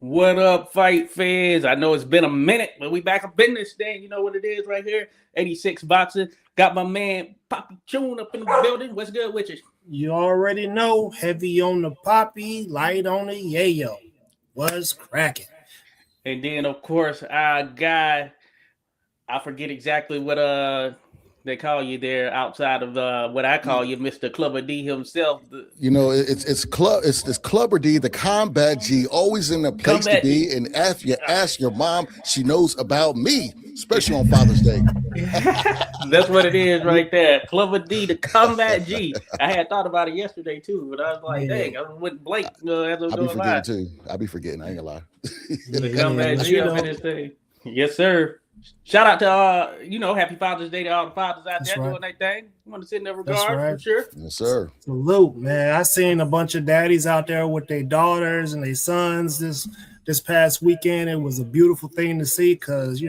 What up, fight fans? I know it's been a minute, but we back up in this thing. You know what it is right here. 86 Boxing. Got my man Poppy Tune up in the building. What's good with you? You already know, heavy on the poppy, light on the yayo. What's cracking? And then of course our guy, I forget exactly what they call you there outside of what I call you, Mr. Clubber D himself. You know, it's this Clubber D, the combat G, always in the place to Combat be. And if you ask your mom, she knows about me, especially on Father's Day. That's what it is right there. Clubber D, the combat G. I had thought about it yesterday too, but I was like, dang, I went blank as I was I'll be doing forgetting live. too. I'll be forgetting. I ain't gonna lie. The combat but G you up in know, this thing. Yes, sir. Shout out to happy Father's Day to all the fathers out That's there right. doing their thing. You want to send their That's regards right. for sure. Yes, sir. salute, man. I seen a bunch of daddies out there with their daughters and their sons this past weekend. It was a beautiful thing to see because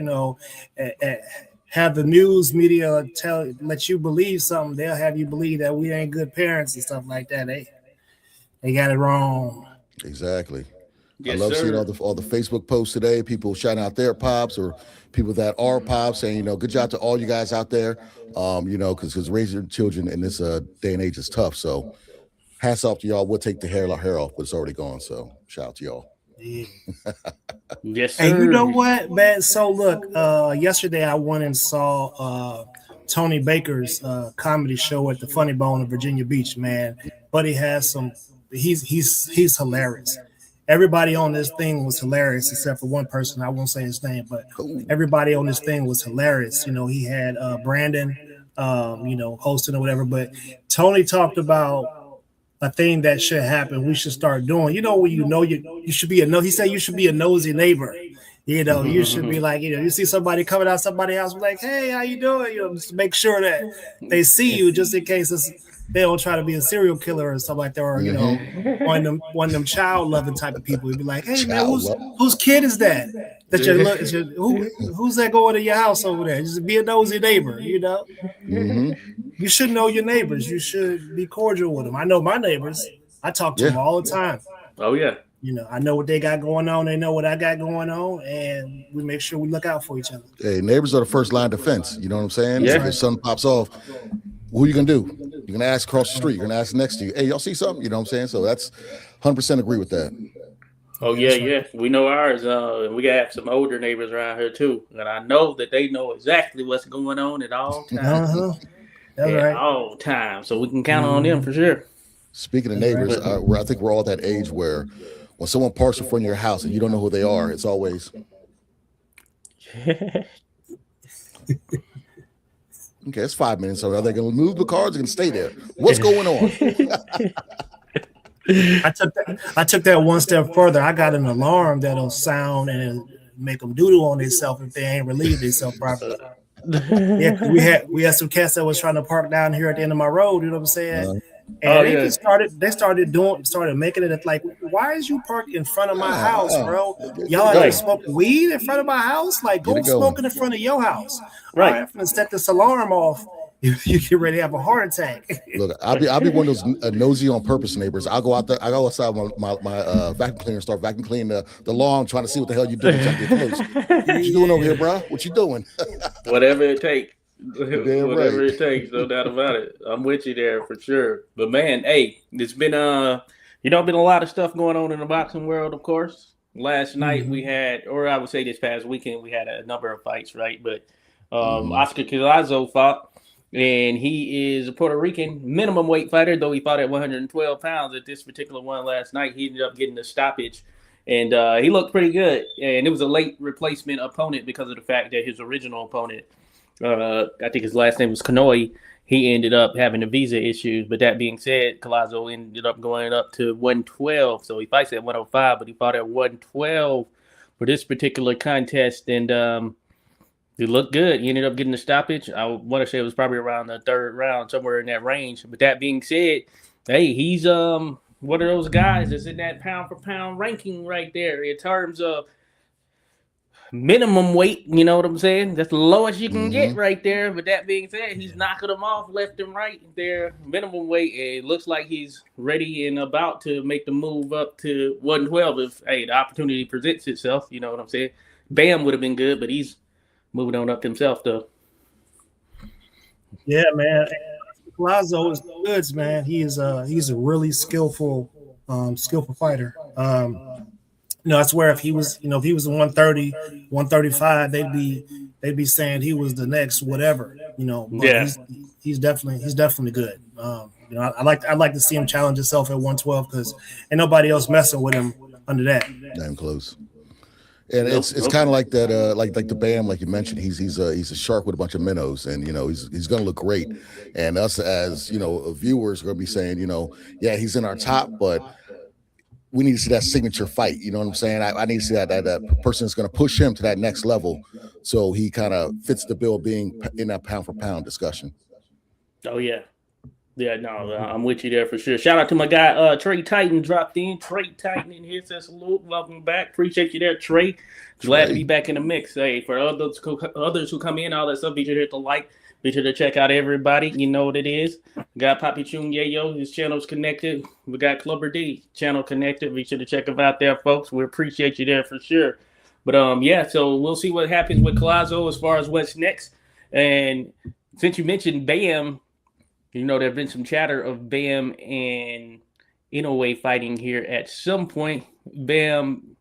have the news media let you believe something, they'll have you believe that we ain't good parents and stuff like that. They got it wrong. Exactly. I Yes, love seeing sir. all the Facebook posts today. People shouting out their pops or people that are pops, saying, good job to all you guys out there. Because raising children in this day and age is tough. So hats off to y'all. We'll take the hair off, but it's already gone. So shout out to y'all. Yeah. Yes, Hey, you sir. know what, man? So look, yesterday I went and saw Tony Baker's comedy show at the Funny Bone in Virginia Beach. Man, Buddy has some. He's hilarious. Everybody on this thing was hilarious except for one person. I won't say his name, but Cool. everybody on this thing was hilarious. He had Brandon, hosting or whatever. But Tony talked about a thing that should happen. We should start doing. When you should be He said you should be a nosy neighbor. You should be like, you see somebody coming out somebody's house, be like, hey, how you doing? Just make sure that they see you, just in case they don't try to be a serial killer or something like that, or one of them child loving type of people. You'd be like, hey man, Child love. whose kid is that? Who's that going to your house over there? Just be a nosy neighbor. Mm-hmm. You should know your neighbors. You should be cordial with them. I know my neighbors. I talk to them all the time. Oh yeah. I know what they got going on. They know what I got going on, and we make sure we look out for each other. Hey, neighbors are the first line of defense. You know what I'm saying? Yeah. So if something pops off, what are you gonna do? You're gonna ask across the street. You're gonna ask next to you. Hey, y'all see something? You know what I'm saying? So that's 100% agree with that. Oh yeah, yeah. We know ours. And we got some older neighbors around here too, and I know that they know exactly what's going on at all times. That's At right. all times, so we can count on them for sure. Speaking of neighbors, I think we're all that age where when someone parks in front of your house and you don't know who they are, it's always okay. It's 5 minutes. So are they going to move the cars? Or going to stay there? What's going on? I took that one step further. I got an alarm that'll sound and it'll make them doodle on themselves if they ain't relieved themselves properly. Yeah, we had some cats that was trying to park down here at the end of my road. You know what I'm saying? And they started making it like, why is you parked in front of my house, bro? Y'all out there smoking weed in front of my house? Like, go smoking in front of your house. Right. I'm gonna set this alarm off. You get ready to have a heart attack. Look, I'll be one of those nosy on purpose neighbors. I'll go out there. I go outside my vacuum cleaner and start vacuum cleaning the lawn, trying to see what the hell you doing. What you doing over here, bro? What you doing? Whatever it takes. Damn Whatever right. it takes, no doubt about it. I'm with you there for sure. But man, hey, it's been been a lot of stuff going on in the boxing world, of course. Last night we had, or I would say this past weekend, we had a number of fights, right? But Oscar Collazo fought, and he is a Puerto Rican minimum weight fighter, though he fought at 112 pounds at this particular one last night. He ended up getting a stoppage, and he looked pretty good. And it was a late replacement opponent because of the fact that his original opponent, I think his last name was Kanoi, he ended up having the visa issues. But that being said, Collazo ended up going up to 112. So he fights at 105, but he fought at 112 for this particular contest. And he looked good. He ended up getting the stoppage. I want to say it was probably around the third round, somewhere in that range. But that being said, hey, he's one of those guys that's in that pound for pound ranking right there in terms of minimum weight. You know what I'm saying? That's the lowest you can get Mhm. right there. But that being said, he's knocking them off left and right. Their minimum weight. It looks like he's ready and about to make the move up to 112 if the opportunity presents itself. You know what I'm saying? Bam would have been good, but he's moving on up himself though. Yeah, man. Lazo is goods, man. He's a really skillful fighter. I swear if he was the 130, 135, they'd be saying he was the next whatever, but Yeah. he's definitely good. I'd like to see him challenge himself at 112 because ain't nobody else messing with him under that. Damn close. And Nope, it's nope. kind of like that, like the Bam, like you mentioned. He's a shark with a bunch of minnows, and he's gonna look great. And us as viewers are gonna be saying, yeah, he's in our top, but we need to see that signature fight. You know what I'm saying? I need to see that person is gonna push him to that next level, so he kind of fits the bill being in that pound for pound discussion. Oh yeah. Yeah, no, I'm with you there for sure. Shout out to my guy Trey Titan dropped in. Trey Titan in here says salute, welcome back. Appreciate you there, Trey. Glad to be back in the mix. Hey, for others who come in, all that stuff, be sure to hit the like. Be sure to check out everybody. You know what it is. We got Papi Chung Yayo, his channel's connected. We got Clubber D channel connected. Be sure to check them out there, folks. We appreciate you there for sure. But yeah, so we'll see what happens with Collazo as far as what's next. And since you mentioned Bam, there's been some chatter of Bam and Inoue fighting here at some point. Bam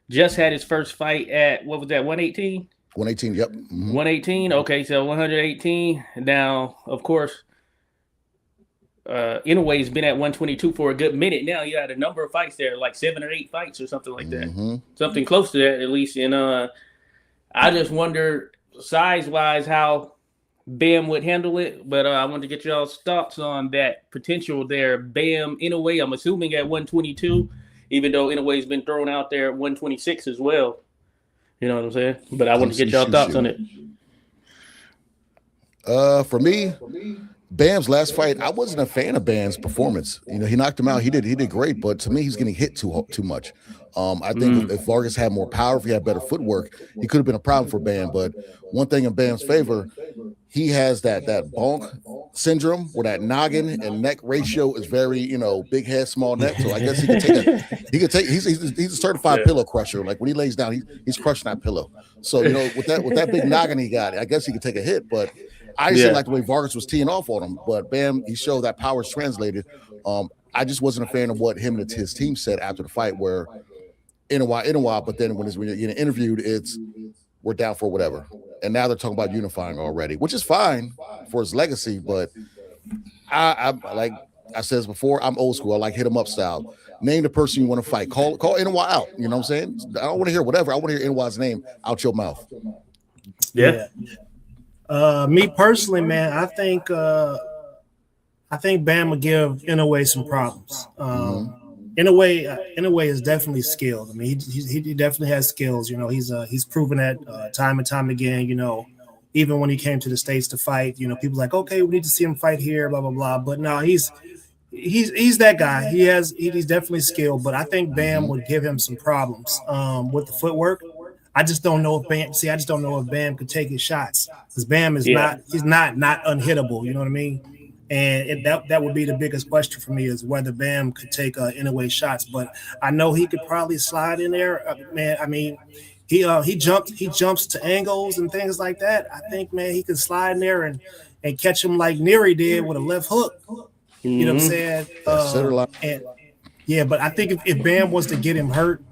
just had his first fight at, what was that, 118? 118, yep. Mm-hmm. 118, okay, so 118. Now, of course, Inoue's been at 122 for a good minute now. He had a number of fights there, like 7 or 8 fights or something like that. Mm-hmm. Something close to that, at least. And I just wonder, size-wise, how Bam would handle it, but I want to get y'all's thoughts on that potential there. Bam, Inoue, I'm assuming at 122, even though Inoue's been thrown out there at 126 as well. You know what I'm saying? But I want to get y'all thoughts on it. For me, Bam's last fight, I wasn't a fan of Bam's performance. He knocked him out. He did great, but to me, he's getting hit too much. I think if Vargas had more power, if he had better footwork, he could have been a problem for Bam. But one thing in Bam's favor, he has that bonk syndrome where that noggin and neck ratio is very, big head, small neck. So I guess he can take he's a certified pillow crusher. Like when he lays down, he's crushing that pillow. So, with that big noggin he got, I guess he could take a hit, but I just didn't like the way Vargas was teeing off on him. But Bam, he showed that power's translated. I just wasn't a fan of what him and his team said after the fight, where Inoue, but then when you're getting interviewed, it's we're down for whatever. And now they're talking about unifying already, which is fine for his legacy. But I like I said this before, I'm old school. I like hit 'em up style. Name the person you want to fight. Call Inoue out. You know what I'm saying? I don't want to hear whatever. I want to hear Inoue's name out your mouth. Yeah. Me personally, man, I think Bam would give Inoue some problems. Inoue is definitely skilled. I mean, he definitely has skills. He's proven that time and time again. Even when he came to the States to fight, people like, okay, we need to see him fight here, blah blah blah. But no, he's that guy. He's definitely skilled. But I think Bam would give him some problems with the footwork. I just don't know if Bam could take his shots, because Bam is not unhittable. You know what I mean? And that would be the biggest question for me, is whether Bam could take Inoue shots. But I know he could probably slide in there, man. I mean, he jumps to angles and things like that. I think, man, he could slide in there and catch him like Neary did with a left hook. You know what I'm saying? But I think if Bam was to get him hurt,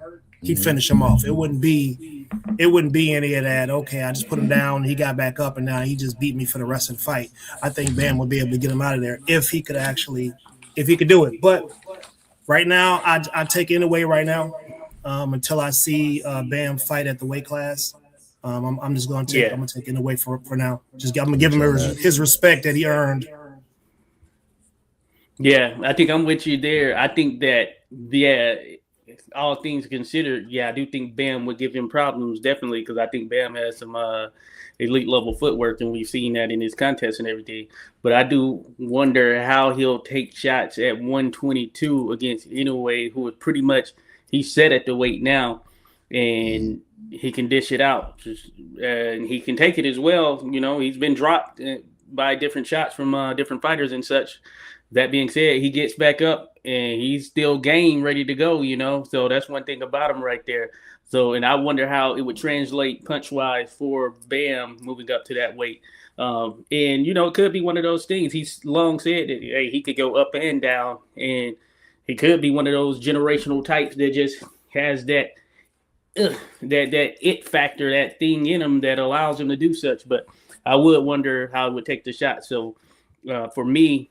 he'd finish him off. It wouldn't be any of that. Okay, I just put him down, he got back up, and now he just beat me for the rest of the fight. I think Bam would be able to get him out of there if he could do it. But right now, I take Inoue right now until I see Bam fight at the weight class. I'm just going to take Inoue for now. I'm going to give him his respect that he earned. Yeah, I think I'm with you there. I think that, all things considered, I do think Bam would give him problems, definitely, because I think Bam has some elite level footwork, and we've seen that in his contests and everything. But I do wonder how he'll take shots at 122 against Inoue, who is pretty much, he's set at the weight now. and he can dish it out, and he can take it as well. You know, he's been dropped by different shots from different fighters and such. That being said, he gets back up and he's still game, ready to go. You know, so that's one thing about him right there. So, and I wonder how it would translate punch wise for Bam moving up to that weight. And you know, it could be one of those things. He's long said that hey, he could go up and down, and he could be one of those generational types that just has that that it factor, that thing in him that allows him to do such. But I would wonder how it would take the shot. So for me,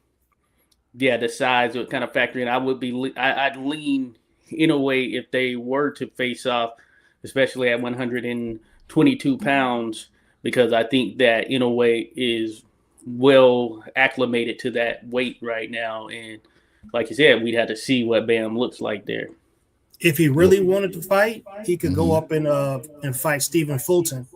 yeah, the size would kind of factor in. I'd lean in a way if they were to face off, especially at 122 pounds, because I think that in a way is well acclimated to that weight right now. And like you said, we'd have to see what Bam looks like there. If he really wanted to fight, he could go up and fight Stephen Fulton.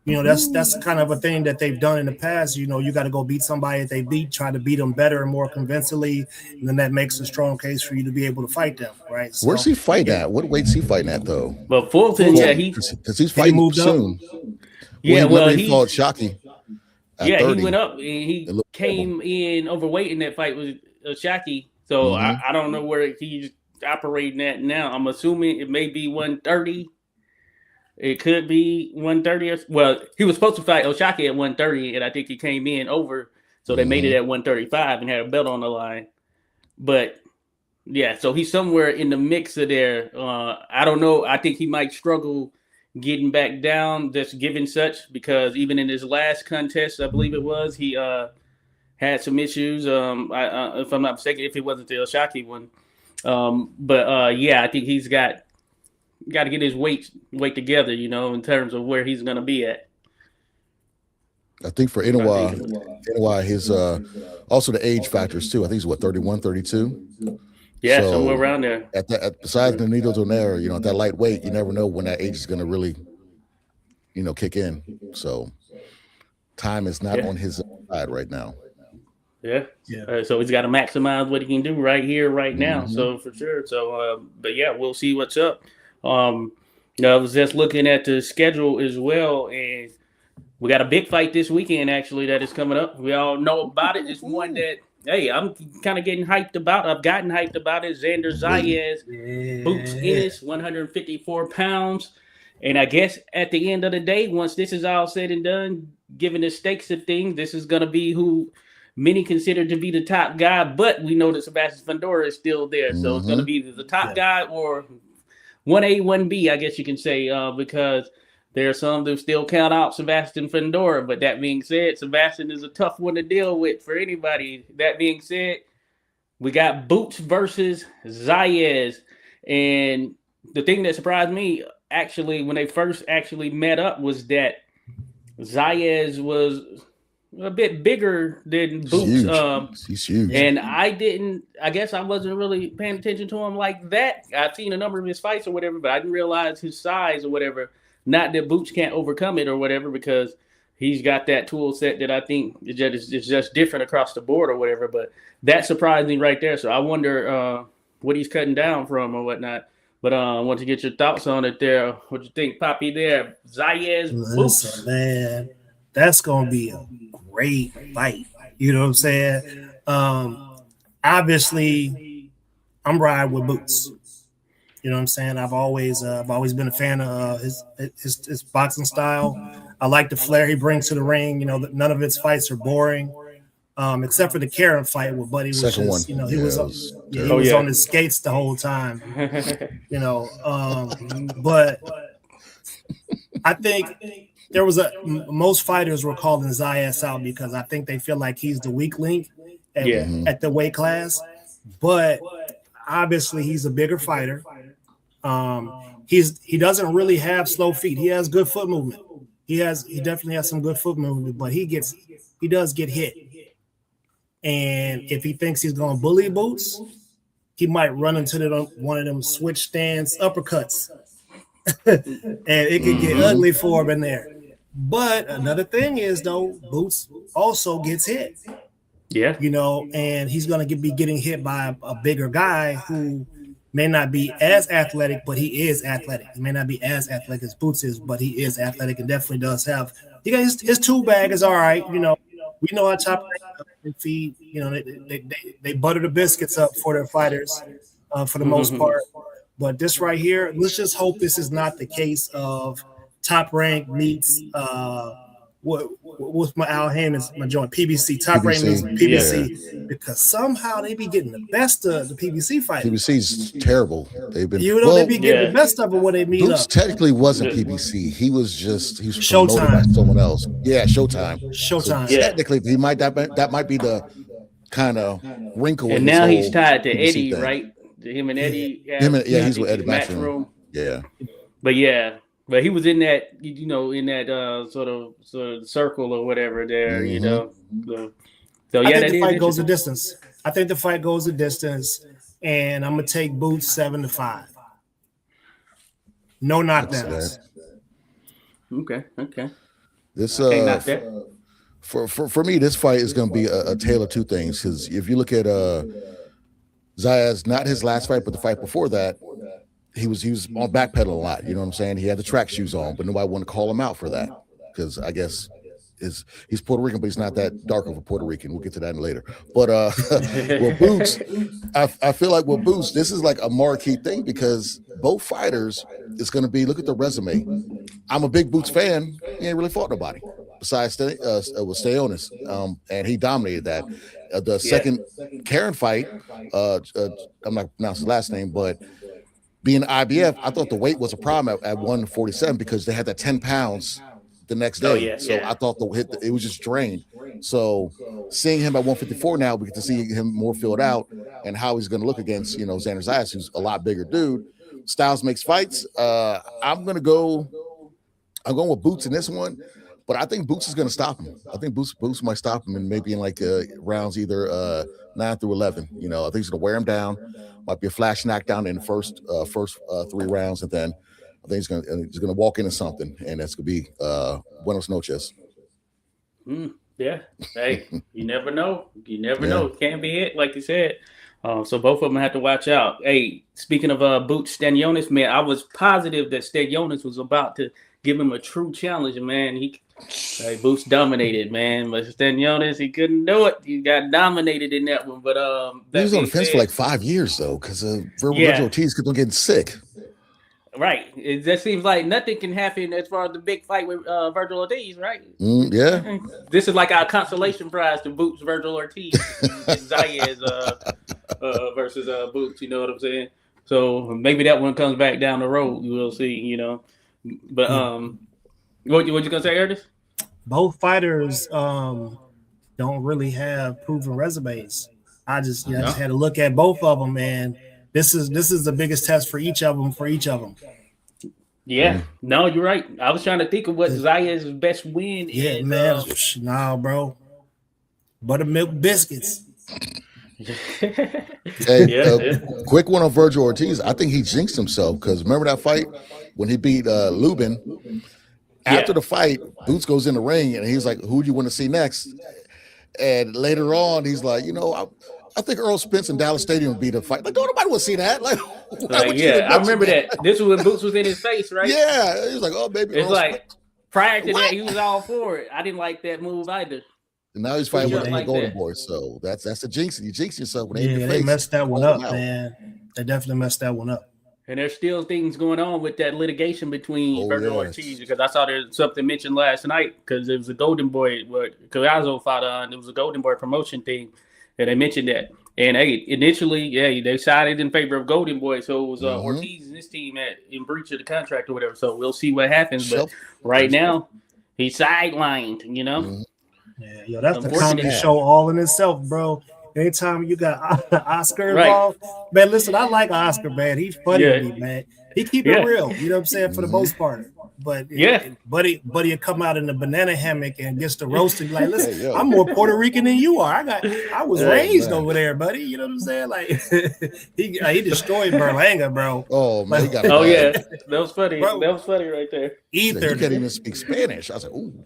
You know, that's kind of a thing that they've done in the past. You know, you got to go beat somebody that they beat, try to beat them better and more convincingly, and then that makes a strong case for you to be able to fight them, right? So, where's he fighting at? What weight's he fighting at though? But Fulton, yeah, because he's fighting moved soon. Yeah, well, he fought Shockey. Yeah, 30. He went up and he came in overweight in that fight with Shockey. So I don't know where he's operating at now. I'm assuming it may be 130. It could be 130. Well, he was supposed to fight O'Shaquie at 130, and I think he came in over, so they made it at 135 and had a belt on the line. But yeah, so he's somewhere in the mix of there. I don't know. I think he might struggle getting back down, just given such, because even in his last contest, I believe it was, he had some issues. If I'm not mistaken, if it wasn't the O'Shaquie one. Yeah, I think he's got to get his weight together, you know, in terms of where he's going to be at. I think for Inoue, his also the age factors too. I think he's 31, 32. Yeah, so, somewhere around there. Besides the Nito Donaire, you know, at that lightweight, you never know when that age is going to really, you know, kick in. So time is not on his side right now. Yeah. So he's got to maximize what he can do right here, right now. So for sure. So, but yeah, we'll see what's up. I was just looking at the schedule as well, and we got a big fight this weekend actually that is coming up. We all know about it. It's one that, hey, I'm kind of getting hyped about. I've gotten hyped about it. Xander Zayas, Boots Ennis, 154 pounds. And I guess at the end of the day, once this is all said and done, given the stakes of things, this is going to be who many consider to be the top guy. But we know that Sebastian Fundora is still there. So it's going to be either the top guy or 1A, 1B, I guess you can say, because there are some that still count out Sebastian Fundora. But that being said, Sebastian is a tough one to deal with for anybody. That being said, we got Boots versus Zayas. And the thing that surprised me, actually, when they first actually met up was that Zayas was a bit bigger than Boots. He's huge. And I guess I wasn't really paying attention to him like that. I've seen a number of his fights or whatever, but I didn't realize his size or whatever. Not that Boots can't overcome it or whatever, because he's got that tool set that I think is just different across the board or whatever. But that surprised me right there. So I wonder what he's cutting down from or whatnot. But I want to get your thoughts on it there. What you think, Poppy, there? Zayas, Boots. Man, that's going to be a great fight. You know what I'm saying? Obviously, I'm riding with Boots. You know what I'm saying? I've always been a fan of his boxing style. I like the flair he brings to the ring. You know, none of his fights are boring, except for the Karen fight with Buddy. Second one. You know, he was on his skates the whole time. You know, but I think there was most fighters were calling Zayas out because I think they feel like he's the weak link at the weight class. But obviously, he's a bigger fighter. He doesn't really have slow feet. He has good foot movement. He definitely has some good foot movement, but he does get hit. And if he thinks he's going to bully Boots, he might run into one of them switch stance uppercuts. And it could get ugly for him in there. But another thing is, though, Boots also gets hit. Yeah. You know, and he's going to be getting hit by a bigger guy who may not be as athletic, but he is athletic. He may not be as athletic as Boots is, but he is athletic and definitely does have. He got his tool bag is all right. You know, we know how Top Rank feed. You know, they butter the biscuits up for their fighters for the most part. But this right here, let's just hope this is not the case of Top Rank meets what's my Al Heyman's my joint PBC. Top Rank meets PBC because somehow they be getting the best of the PBC fighters. PBC's terrible. They've been they be getting the best of it when they meet Boots up. technically wasn't PBC. He was Showtime promoted by someone else. Yeah, Showtime. So technically, he might that might be the kind of wrinkle. And now he's tied to Eddie, thing. Right? Him and Eddie. He's with Eddie Matchroom. Yeah. But he was in that, you know, in that sort of circle or whatever there, you know. So I think the fight goes the distance. I think the fight goes the distance, and I'm gonna take Boots 7-5. No knockdowns. Okay. This for me, this fight is gonna be a tale of two things. Because if you look at Zayas, not his last fight, but the fight before that. He was on backpedal a lot, you know what I'm saying? He had the track shoes on, but nobody wanted to call him out for that because I guess he's Puerto Rican, but he's not that dark of a Puerto Rican. We'll get to that later. But with Boots, I feel like with Boots, this is like a marquee thing because both fighters is going to be look at the resume. I'm a big Boots fan. He ain't really fought nobody besides with Stayonis, and he dominated that. The second Karen fight, I'm not pronouncing his last name, but. Being IBF, I thought the weight was a problem at 147 because they had that 10 pounds the next day. I thought it was just drained. So seeing him at 154 now, we get to see him more filled out and how he's going to look against, you know, Xander Zayas, who's a lot bigger dude. Styles makes fights. I'm going with Boots in this one, but I think Boots is going to stop him. I think Boots might stop him and maybe in like rounds either 9 through 11. You know, I think he's going to wear him down. Might be a flash knockdown in the first 3 rounds, and then I think he's gonna walk into something, and that's gonna be buenos noches. Yeah, hey, you never know. You never know. It can't be it, like you said. So both of them have to watch out. Hey, speaking of Boots Stanionis, man, I was positive that Stanionis was about to give him a true challenge, man. Boots dominated, man. But Stanionis, he couldn't do it. He got dominated in that one. But he was on the fence for like 5 years though, because Virgil Ortiz kept on getting sick. Right. It just seems like nothing can happen as far as the big fight with Virgil Ortiz, right? Yeah. This is like our consolation prize to Boots Virgil Ortiz. Zayas versus Boots, you know what I'm saying? So maybe that one comes back down the road. We'll see, you know. But what you gonna say, Ernest? Both fighters don't really have proven resumes. I just had to look at both of them, and this is the biggest test for each of them. Yeah, no, you're right. I was trying to think of what Zayas' best win is. Yeah, man, nah, bro. Buttermilk biscuits. Quick one on Virgil Ortiz. I think he jinxed himself because remember that fight when he beat Lubin? After the fight, Boots goes in the ring and he's like, "Who do you want to see next?" And later on, he's like, "You know, I think Earl Spence in Dallas Stadium would be the fight." Like, don't nobody want to see that. Like I remember that. This was when Boots was in his face, right? Yeah, he was like, "Oh, baby." It's like prior to that, he was all for it. I didn't like that move either. And now he's fighting with the Golden Boys, so that's the jinx. You jinx yourself when they messed that one up, man. They definitely messed that one up. And there's still things going on with that litigation between Virgil Ortiz, because I saw there's something mentioned last night because it was a Golden Boy, what Collazo fought on. It was a Golden Boy promotion thing, and they mentioned that. And initially, they sided in favor of Golden Boy, so it was Ortiz and his team in breach of the contract or whatever. So we'll see what happens. But right now, he's sidelined, you know. Mm-hmm. Yeah, that's the comedy show all in itself, bro. Anytime you got Oscar involved, man, listen, I like Oscar, man. He's funny to me, man. He keep it real, you know what I'm saying, for the most part. But buddy come out in the banana hammock and gets to roasting like, listen, I'm more Puerto Rican than you are. I was raised over there, buddy. You know what I'm saying? Like he destroyed Berlanga, bro. Oh man, he got that was funny. Bro, that was funny right there. You can't even speak Spanish. I was like, ooh.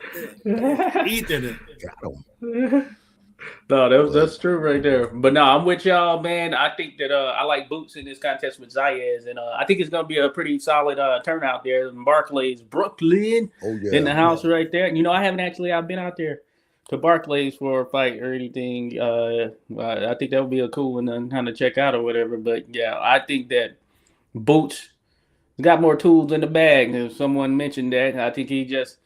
Ether. Got him. No, that's true right there. But no, I'm with y'all, man. I think that I like Boots in this contest with Zayas, and I think it's gonna be a pretty solid turnout there. In Barclays, Brooklyn, Oh in the yeah. house right there. You know, I've been out there to Barclays for a fight or anything. I think that would be a cool one to kind of check out or whatever. But yeah, I think that Boots got more tools in the bag. If someone mentioned that, I think he just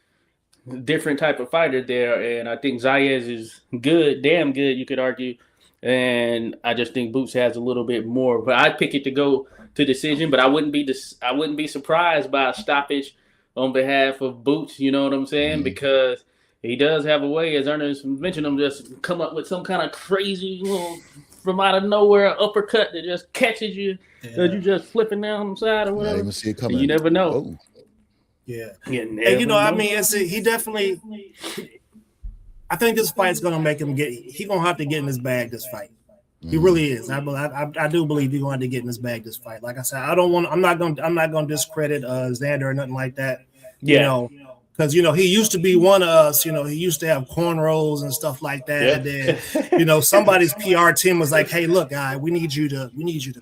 different type of fighter there, and I think Zayas is good, damn good, you could argue. And I just think Boots has a little bit more. But I'd pick it to go to decision, but I wouldn't be surprised by a stoppage on behalf of Boots, you know what I'm saying? Mhm. Because he does have a way, as Ernest mentioned, him just come up with some kind of crazy little from out of nowhere uppercut that just catches you, that you just flipping down the side or Not whatever. even see it coming. You never know. Oh, Yeah. You And never I know. mean, he definitely. I think this fight's gonna make him get. He gonna have to get in his bag this fight. He mhm. really is. I do believe he's gonna have to get in his bag this fight. Like I said, I'm not gonna discredit Xander or nothing like that. You Yeah. know, because he used to be one of us. He used to have cornrows and stuff like that. Yeah. And then somebody's PR team was like, "Hey, look, guy, we need you to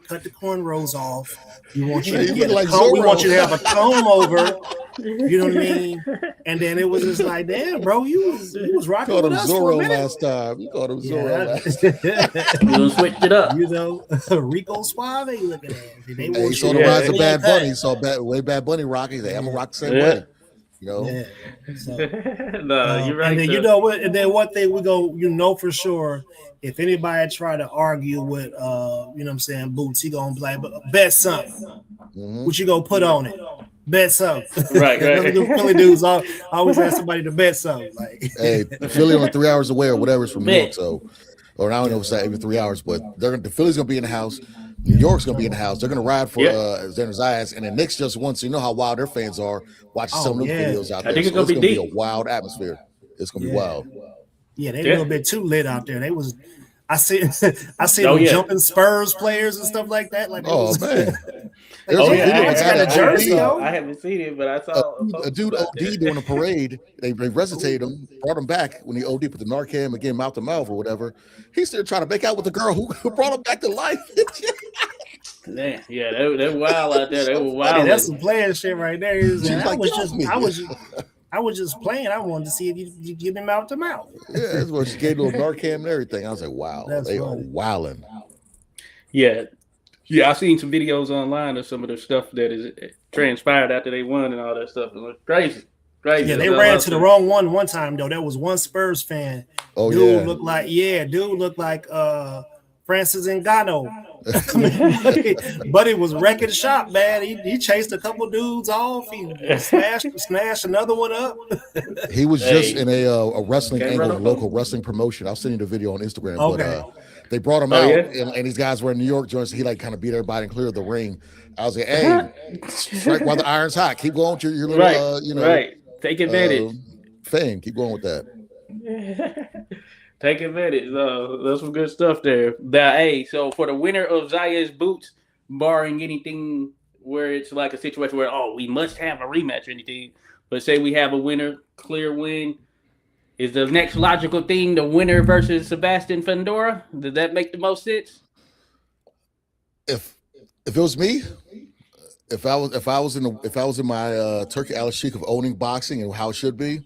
cut the cornrows off. We want you to You get look a like comb, we want you to Zorro. have a comb over." You know what I mean? And then it was just like, damn, bro, you was rocking Called with him us for a Zorro minute. last time. You called him Zorro last Yeah. You done switched it up. Rico Suave looking at him. They Hey, he want saw you the to Yeah. rise of clean Bad cut. Bunny. He saw Bad Bunny rocking. He's like, I'm gonna rock the same Yeah. way. You know? Yeah. So, No, you're right. and then though. you know what? And then one thing we go, for sure, if anybody try to argue with, you know what I'm saying, Boots, he gonna be like, bet something. Mhm. What you gonna put on it? Bet something. Right, right. Them Philly dudes always have somebody to bet something. Like, Hey, Philly only 3 hours away or whatever is from New Bet. York. So, or I don't know if it's not even 3 hours, but the Philly's gonna be in the house. New York's gonna be in the house. They're gonna ride for Yeah. Xander Zayas, and then Knicks just wants to know how wild their fans are watching some of them yeah. videos out I there. think it's So gonna be be deep. a wild atmosphere. It's gonna be Yeah. wild. yeah, they a Yeah. little bit too lit out there. They was, I see Oh, them yeah. jumping Spurs players and stuff like that. Like, they Oh was- man, there's Oh a yeah, video I of a guy got that a jersey, OD'd. though. I haven't seen it, but I saw A dude OD during a parade. They resuscitated him, brought him back when he OD, put the Narcan again mouth to mouth or whatever. He's still trying to make out with the girl who brought him back to life. Man, yeah, they wild out there. They were Hey, wild. that's some playing shit right there. She's I like, was "Get off just, me." I was just playing. I wanted to see if you give him mouth to mouth. Yeah, that's what she gave to Narcan and everything. I was like, wow, That's they funny. are wilding. Yeah, I've seen some videos online of some of the stuff that is transpired after they won and all that stuff. It was crazy. Yeah, they ran to the wrong one time though. There was one Spurs fan. Oh Dude yeah, looked like Francis Ngannou. But it was wrecking shop, man. He chased a couple dudes off. He smashed another one up. he was Hey. just in a wrestling Can't angle, run up local wrestling promotion. I'll send you the video on Instagram. Okay. But they brought him Oh, out, yeah? and these guys were in New York joints. So he like kind of beat everybody and cleared the ring. I was like, hey, strike while the iron's hot. Keep going with your little, Right, right. Take advantage. fame. Keep going with that. Take advantage. That's some good stuff there. Hey, so for the winner of Zaya's Boots, barring anything where it's like a situation where, we must have a rematch or anything, but say we have a winner, clear win, is the next logical thing the winner versus Sebastian Fundora? Does that make the most sense? If it was me, if I was in my Turkey Al Sheikh of owning boxing and how it should be,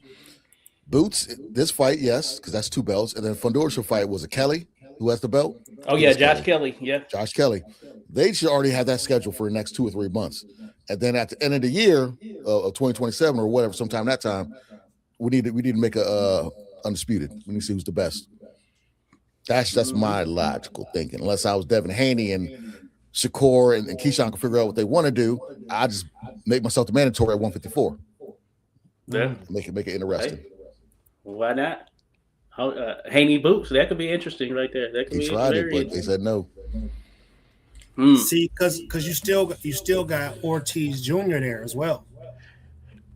Boots, this fight, yes, because that's 2 belts, and then Fundora should fight was it Kelly who has the belt? Oh, yeah, Yes, Josh Kelly. Yeah. Josh Kelly. They should already have that scheduled for the next 2 or 3 months, and then at the end of the year of 2027 or whatever, sometime that time, we need to make a undisputed. We need to see who's the best. That's my logical thinking. Unless I was Devin Haney and Shakur and Keyshawn can figure out what they want to do, I just make myself the mandatory at 154. Yeah. Make it interesting. Why not? Haney Boots. That could be interesting right there. That could He be tried it, very but they said no. Mm. See, because you still got Ortiz Jr. there as well.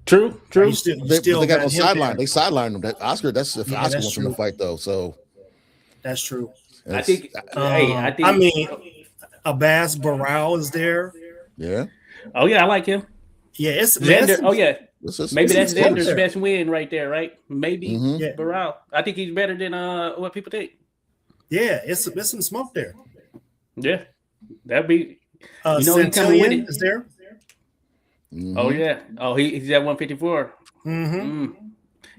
True. You still They got on him sideline. there. They sidelined him. That Oscar. That's if Yeah, Oscar that's wants him to true. fight though. So That's true. I think. I think. I mean, Abbas Baral is there. yeah. Oh yeah, I like him. Yeah, it's Xander. Oh yeah, maybe that's it's close Xander's there. best win right there, right? Maybe Mhm. Yeah. Baral. I think he's better than what people think. Yeah, it's some smoke there. Yeah, that'd be. You know, he coming with Centillion it. is there. Oh yeah. Oh, he's at 154. Mm-hmm.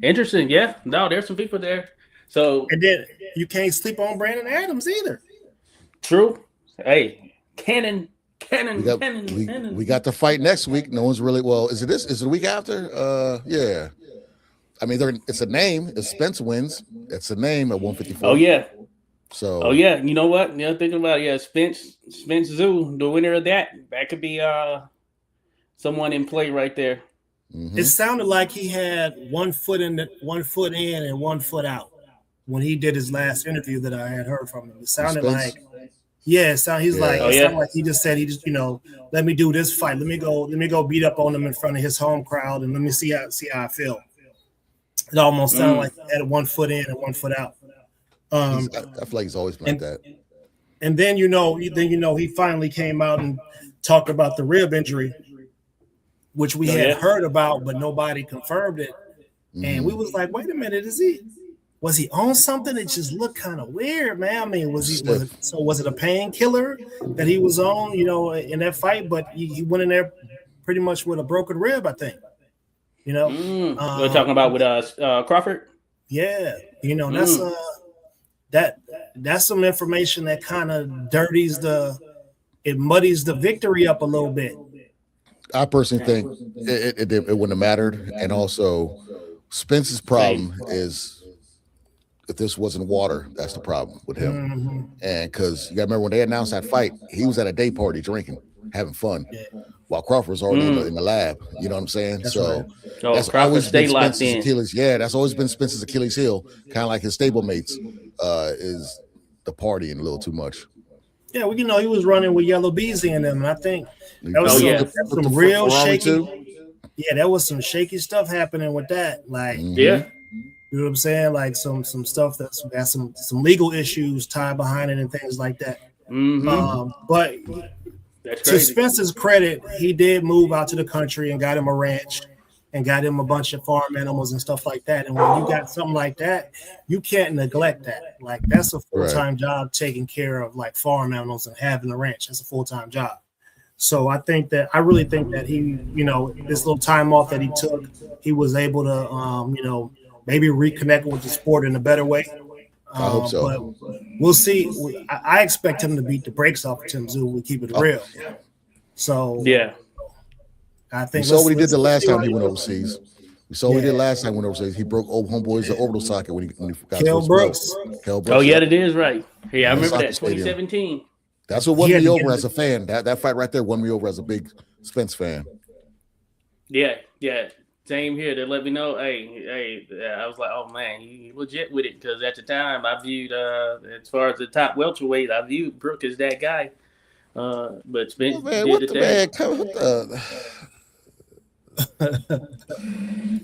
Interesting. Yeah. No, there's some people there. So And then you can't sleep on Brandon Adams either. true. Hey, Cannon. We got the fight next week. No one's really Is it the week after? Yeah. I mean, it's a name. If Spence wins, it's a name at 154. Oh yeah. So. Oh yeah. You know what? You know, thinking about it, yeah, Spence Zoo, the winner of that could be someone in play right there. Mm-hmm. It sounded like he had 1 foot in and 1 foot out when he did his last interview that I had heard from him. It sounded like, he's like, it sounded like he just said let me do this fight. Let me go beat up on him in front of his home crowd and let me see how I feel. It almost sounded like he had 1 foot in and 1 foot out. I feel like he's always been like that. And then he finally came out and talked about the rib injury, which we had heard about, but nobody confirmed it. Mm-hmm. And we was like, wait a minute, was he on something? It just looked kind of weird, man. I mean, was it a painkiller that he was on, in that fight? But he went in there pretty much with a broken rib, I think. We're talking about with Crawford. Yeah, that's some information that kind of muddies the victory up a little bit. I personally think it wouldn't have mattered. And also, Spence's problem is if this wasn't water, that's the problem with him. Mm-hmm. And because you got to remember when they announced that fight, he was at a day party drinking, having fun, while Crawford was already in the lab. You know what I'm saying? That's so right. that's always been Spence's Achilles. Yeah, that's always been Spence's Achilles heel, kind of like his stablemates, is the partying a little too much. Yeah, well, he was running with Yellow Beezy in them, and I think that was some real shaky. Too. Yeah, there was some shaky stuff happening with that. Like, yeah, you know what I'm saying? Like some stuff that's got some legal issues tied behind it and things like that. Mm-hmm. But to Spence's credit, he did move out to the country and got him a ranch and got him a bunch of farm animals and stuff like that. And when you got something like that, you can't neglect that. Like, that's a full-time job, taking care of like farm animals and having a ranch. That's a full-time job. So I really think that he, this little time off that he took, he was able to, maybe reconnect with the sport in a better way. I hope so. But we'll see. I expect him to beat the brakes off of Tim Tszyu. We keep it real. So yeah. I think we saw what he did the last time he went overseas. We saw what he did last time he went overseas. He broke old homeboy's orbital socket when he got Kell Brooks. Oh yeah, it is right. Yeah, I remember that 2017. That's what won me over as a fan. That fight right there won me over as a big Spence fan. Yeah. Same here. They let me know. Hey. I was like, oh man, you legit with it, because at the time I viewed, as far as the top welterweight, I viewed Brooke as that guy. But Spence did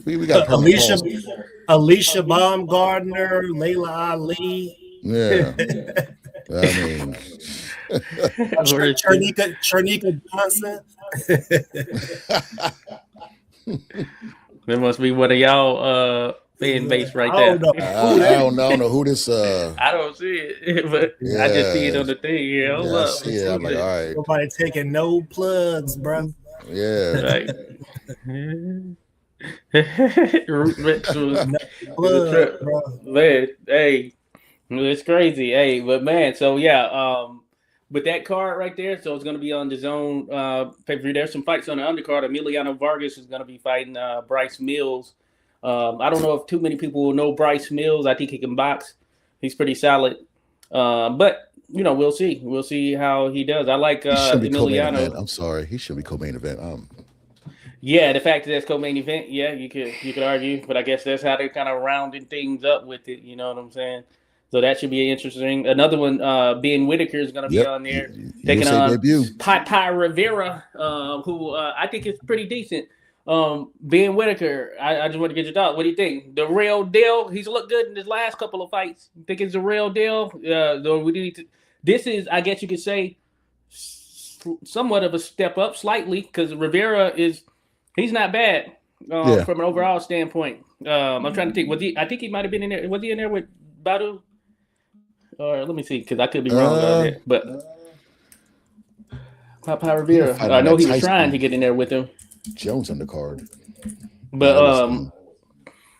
we got Alicia Baumgardner, Layla Ali. Yeah. I mean, Chernika Johnson. That must be one of y'all fan base right there. I don't know who this. I don't see it, but I just see it on the thing. Yeah, I'm like, all right. Nobody taking no plugs, bro. Yeah. Right. Root Mitchell. Man, hey, it's crazy. Hey, but man, so yeah, with that card right there, so it's going to be on the Zone pay-per-view. There's some fights on the undercard. Emiliano Vargas is going to be fighting Bryce Mills. I don't know if too many people will know Bryce Mills. I think he can box. He's pretty solid. But, we'll see. We'll see how he does. I like Emiliano. I'm sorry. He should be co-main event. Yeah, the fact that that's co-main event, yeah, you could argue. But I guess that's how they're kind of rounding things up with it. You know what I'm saying? So that should be interesting. Another one, Ben Whitaker is going to be on there, taking on Pai Rivera, who I think is pretty decent. Ben Whitaker, I just want to get your thoughts. What do you think? The real deal? He's looked good in his last couple of fights. You think it's the real deal? This is, I guess you could say, somewhat of a step up, slightly, because Rivera he's not bad from an overall standpoint. I'm trying to think. I think he might have been in there. Was he in there with Badu? Or let me see, because I could be wrong on that. But Papa Rivera, fighting I know that he was trying Tyson. to get in there with him. Jones on the card. But That was,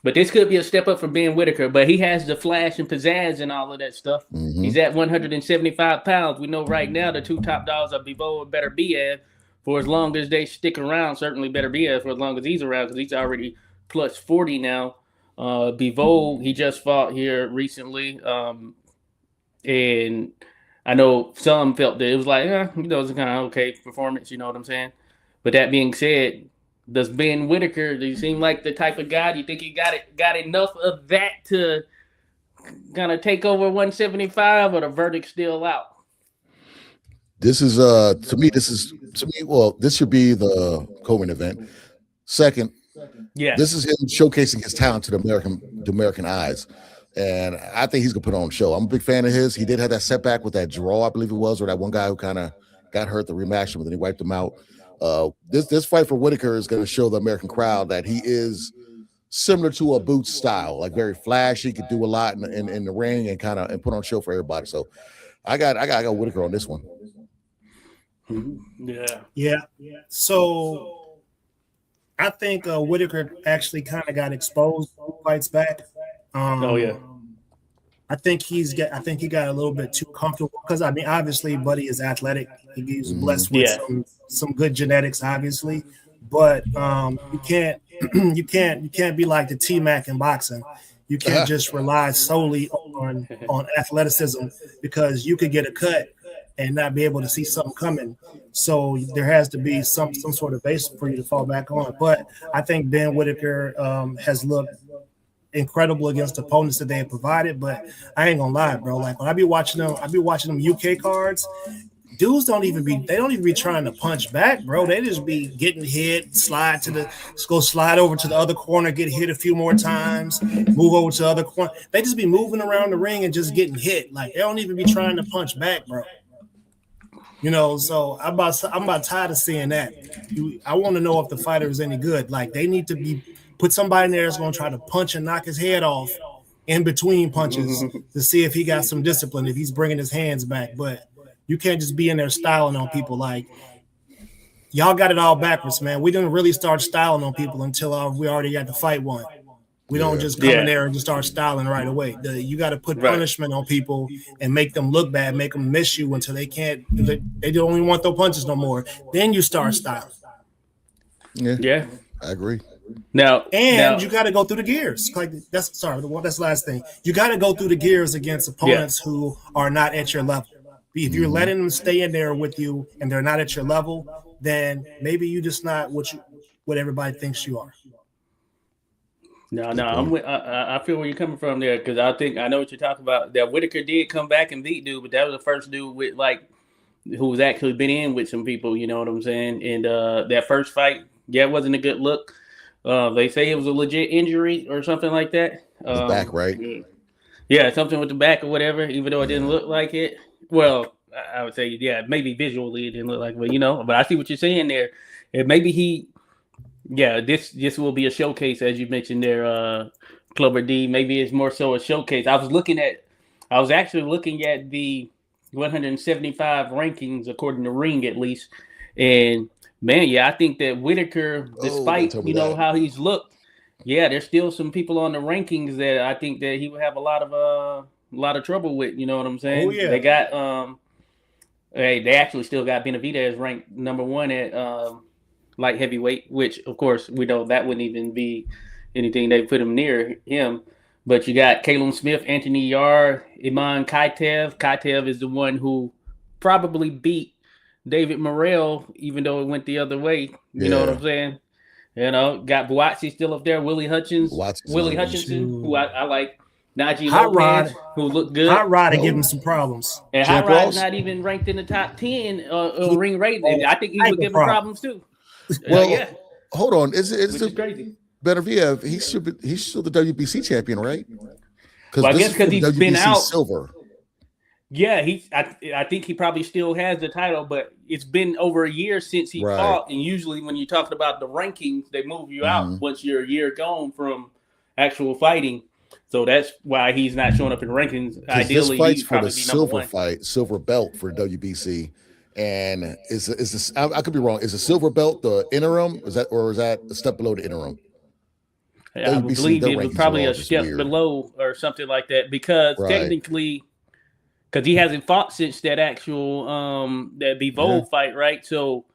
but this could be a step up for Ben Whitaker. But he has the flash and pizzazz and all of that stuff. mhm. He's at 175 pounds. We know right now the two top dogs are Bivol and Beterbiev. For as long as they stick around, certainly Beterbiev for as long as he's around, because he's already plus 40 now. Bivol, he just fought here recently. And I know some felt that it was like, it was a kind of okay performance, you know what I'm saying? But that being said, does Ben Whitaker, do you seem like the type of guy, do you think he got enough of that to kind of take over 175, or the verdict still out? This is to me, well, this should be the co-main event. Second, Yeah. this is him showcasing his talent to the American eyes. And I think he's gonna put on a show. I'm a big fan of his. He did have that setback with that draw, I believe it was, or that one guy who kind of got hurt the rematch, but then he wiped him out. This fight for Whitaker is going to show the American crowd that he is similar to a Boots style, like very flashy, could do a lot in the ring and kind of put on a show for everybody. So I got Whitaker on this one. Yeah. So I think Whitaker actually kind of got exposed fights back. I think he got a little bit too comfortable, because I mean, obviously, Buddy is athletic. He's blessed with some good genetics, obviously, but you can't be like the T-Mac in boxing. You can't just rely solely on athleticism, because you could get a cut and not be able to see something coming. So there has to be some sort of base for you to fall back on. But I think Ben Whitaker has looked incredible against opponents that they have provided. But I ain't gonna lie, bro. Like when I be watching them UK cards, dudes don't even be trying to punch back, bro. They just be getting hit, slide over to the other corner, get hit a few more times, move over to the other corner. They just be moving around the ring and just getting hit. Like they don't even be trying to punch back, bro. You know, so I'm about tired of seeing that. I want to know if the fighter is any good. Like they need to put somebody in there that's going to try to punch and knock his head off in between punches to see if he got some discipline, if he's bringing his hands back. But you can't just be in there styling on people. Like y'all got it all backwards, man. We didn't really start styling on people until we already got the fight won. We don't just come in there and just start styling right away. You got to put punishment on people and make them look bad, make them miss you until they can't. They don't even want those punches no more. Then you start styling. Yeah, I agree. Now you got to go through the gears. Like that's the last thing. You got to go through the gears against opponents who are not at your level. If you're letting them stay in there with you and they're not at your level, then maybe you just not what everybody thinks you are. No, I feel where you're coming from there, because I know what you're talking about. That Whitaker did come back and beat dude, but that was the first dude with who was actually been in with some people. You know what I'm saying? And that first fight, it wasn't a good look. They say it was a legit injury or something like that. His back, right? Yeah, something with the back or whatever. Even though it didn't look like it. Well, I would say, maybe visually it didn't look like it, but I see what you're saying there. And maybe this will be a showcase, as you mentioned there, Clubber D. Maybe it's more so a showcase. I was actually looking at the 175 rankings according to Ring, at least, and man, I think that Whitaker, despite how he's looked, there's still some people on the rankings that I think that he would have a lot of trouble with. You know what I'm saying? Oh yeah. They got they actually still got Benavidez ranked number 1 at light heavyweight, which of course we know that wouldn't even be anything they put him near him. But you got Caleb Smith, Anthony Yarde, Iman Kaitev. Kaitev is the one who probably beat David Morrell, even though it went the other way. You know what I'm saying? Got Buatsi still up there. Willie Hutchinson, who I like. Najee Lopez, who looked good. Hot Rod to give him some problems. And Hot Rod's not even ranked in the top 10 ring rating. I think he would give him problems too. Well, hold on. Is crazy? Beterbiev, he's still the WBC champion, right? I guess because he's WBC been out silver. Yeah, I think he probably still has the title, but it's been over a year since he fought. And usually when you're talking about the rankings, they move you out once you're a year gone from actual fighting. So that's why he's not showing up in rankings. This Ideally, fight's he'd for the probably be number one. silver belt for WBC. And is this? I could be wrong. Is the silver belt the interim? Is that a step below the interim? I believe their it was rankings probably are all a just step weird. below or something like that, because Right. technically, because he hasn't fought since that actual that Bivol fight, right? So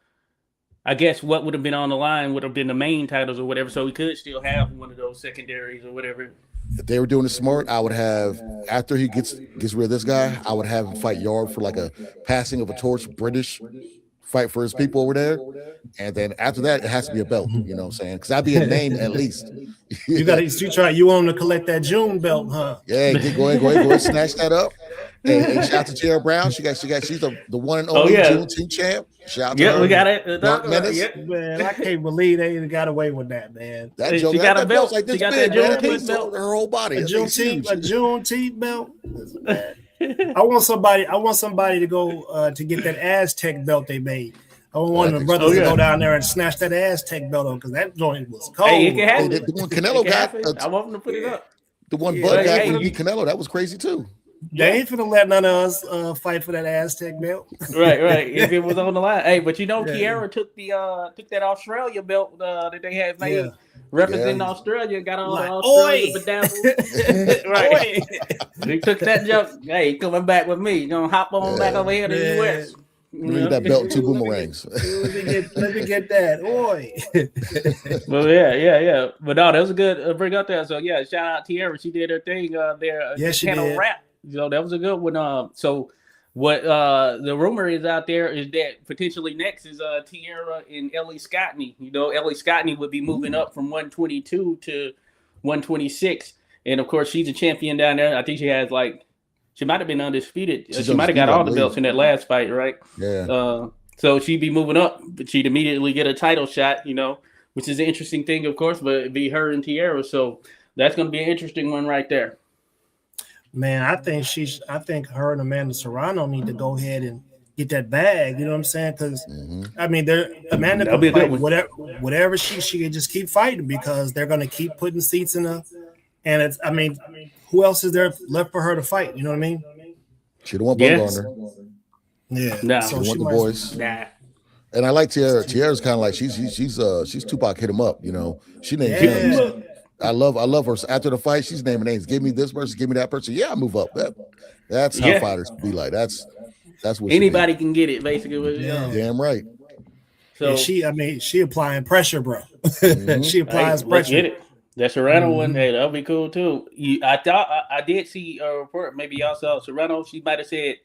I guess what would have been on the line would have been the main titles or whatever. So he could still have one of those secondaries or whatever. If they were doing it smart, I would have, after he gets rid of this guy, I would have him fight Yard for like a passing of a torch, British fight for his people over there. And then after that, it has to be a belt. You know what I'm saying? Because I'd be a name at least. You want to collect that June belt, huh? Yeah, go ahead, snatch that up. Hey, shout out to Tara Brown. She's the one and only Juneteenth champ. Shout out to her. We got it. Mark Menace. Man, I can't believe they got away with that, man. That She got a belt. Like this She got big, that man. Juneteenth belt. Her whole body. A Juneteenth belt. I want somebody to go to get that Aztec belt they made. I want one of the brothers to go down there and snatch that Aztec belt on, because that joint was cold. Hey, it can happen. The one Canelo got. I want them to put it up. The one Bud got when he beat Canelo. That was crazy too. They ain't finna let none of us fight for that Aztec belt. Right. If it was on the line. Hey, but Kiera took that Australia belt that they had made representing Australia, got all the Australia bedazzled. Right. He took that jump. Hey, coming back with me. Gonna hop on back over here to the US. Need that belt, 2 boomerangs. Let me get that. Oi. Well, yeah. But no, that was a good bring up there. So yeah, shout out Tiara. She did her thing there. Yes, she did. Rap. That was a good one. So what the rumor is out there is that potentially next is Tiara and Ellie Scottney. Ellie Scottney would be moving up from 122 to 126, and of course she's a champion down there. I think she has she might have been undisputed. She might have got all the belts in that last fight, right? Yeah. So she'd be moving up, but she'd immediately get a title shot, which is an interesting thing, of course, but it'd be her and Tiara. So that's going to be an interesting one right there. Man, I think her and Amanda Serrano need to go ahead and get that bag. You know what I'm saying? Because I mean, Amanda can fight whatever she can just keep fighting, because they're going to keep putting seats in her. And who else is there left for her to fight? You know what I mean? She don't want Bumgarner. Yeah. No. She want the boys. Nah. And I like Tiara. Tiara's kind of like she's Tupac hit him up. She named him. I love her. After the fight, she's naming names. Give me this person. Give me that person. Yeah, I move up. That's how fighters be like. That's what anybody can get it. Basically, damn right. So she applying pressure, bro. She applies pressure. Get it. That Serrano one, hey, that'll be cool too. I thought I did see a report. Maybe y'all saw Serrano. She might have said,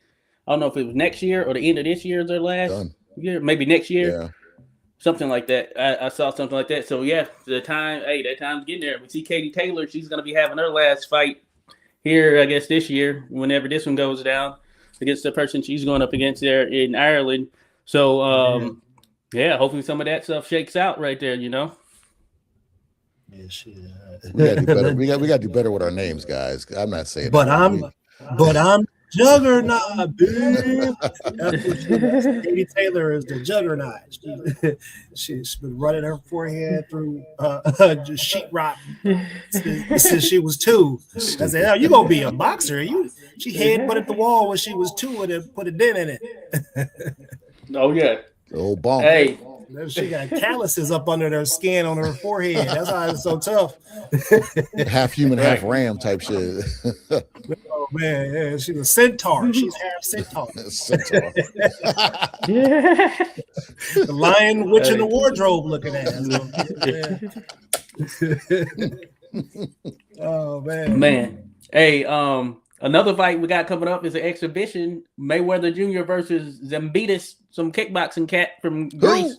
I don't know if it was next year or the end of this year is their last year. Maybe next year. Yeah. Something like that. I saw something like that. So yeah, that time's getting there. We see Katie Taylor. She's going to be having her last fight here, I guess, this year, whenever this one goes down, against the person she's going up against there in Ireland. So hopefully some of that stuff shakes out right there. Yeah, we gotta do better. We gotta do better with our names, guys. I'm not saying, but I'm Juggernaut, dude. Katie Taylor is the Juggernaut. She's been running her forehead through sheetrock since she was 2. I said, "Oh, you gonna be a boxer?" She headbutted the wall when she was 2 and put a dent in it. Oh yeah, the old bonk. Hey. She got calluses up under her skin on her forehead. That's why it's so tough. Half human, half ram type shit. Oh man, yeah, she's a centaur. She's half centaur. The lion, witch in the wardrobe looking at. Oh man. Hey, another fight we got coming up is an exhibition: Mayweather Jr. versus Zambidis, some kickboxing cat from Greece.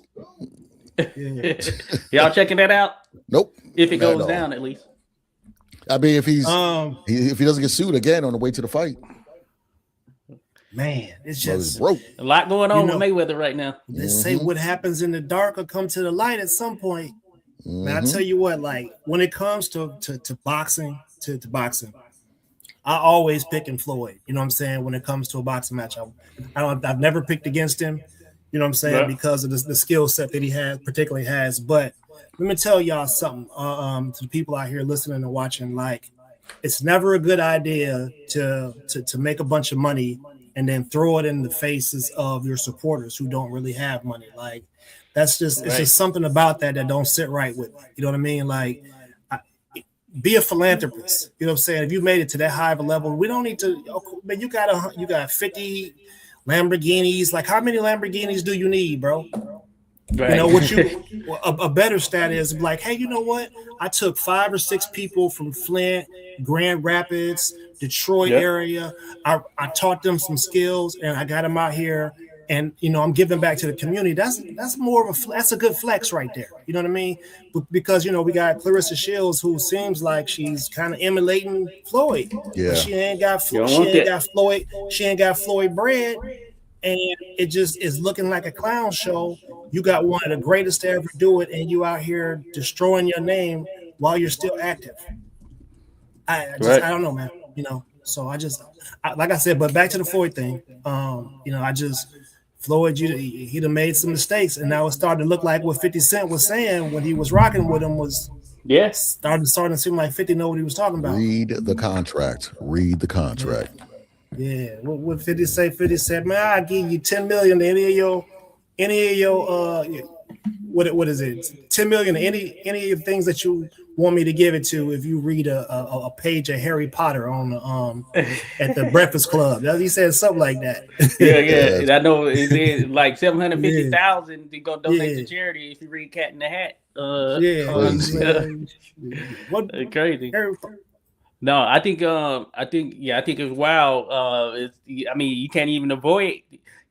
Y'all checking that out? Nope. If it goes down, at least. I mean, if he doesn't get sued again on the way to the fight, man, it's just a lot going on with Mayweather right now. They say what happens in the dark will come to the light at some point. Man, I tell you what, when it comes to boxing, to boxing, I always pick Floyd. You know what I'm saying? When it comes to a boxing match, I've never picked against him. You know what I'm saying? Because of the skill set that he particularly has. But let me tell y'all something. To the people out here listening and watching, it's never a good idea to make a bunch of money and then throw it in the faces of your supporters who don't really have money. Like that's just it's just something about that don't sit right with me. You know what I mean? Like be a philanthropist. You know what I'm saying? If you made it to that high of a level, we don't need to. Man, you got 50 Lamborghinis. Like how many Lamborghinis do you need, bro? Right. You know what a better stat is like, hey, you know what? I took 5 or 6 people from Flint, Grand Rapids, Detroit area. I taught them some skills and I got them out here. And you know, I'm giving back to the community. That's more of that's a good flex right there. You know what I mean? Because you know, we got Clarissa Shields, who seems like she's kind of emulating Floyd. Yeah, she ain't got Floyd. She ain't got Floyd bread. And it just is looking like a clown show. You got one of the greatest to ever do it, and you out here destroying your name while you're still active. I don't know, man. You know, so like I said, but back to the Floyd thing. You know, Floyd, he'd have made some mistakes, and now it's starting to look like what 50 Cent was saying when he was rocking with him was starting to seem like 50 know what he was talking about. Read the contract. Yeah, what 50 say? 50 said, man, I'll give you 10 million to any of your what is it? 10 million to any of your things that you want me to give it to if you read a page of Harry Potter on the at the Breakfast Club. He said something like that. Yeah. I know it's like 750,000 to go donate to charity if you read Cat in the Hat. Crazy. No, I think it's wild. I mean, you can't even avoid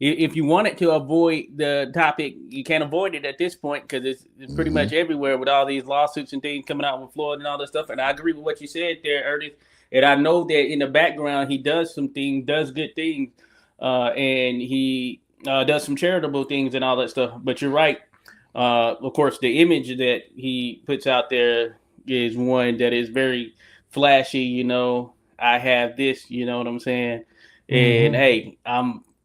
if you wanted to avoid the topic, you can't avoid it at this point because it's pretty much everywhere with all these lawsuits and things coming out with Floyd and all this stuff. And I agree with what you said there, Ernest. And I know that in the background he does some things, does good things, and he does some charitable things and all that stuff. But you're right. Of course, the image that he puts out there is one that is very flashy, you know. I have this, you know what I'm saying? And hey,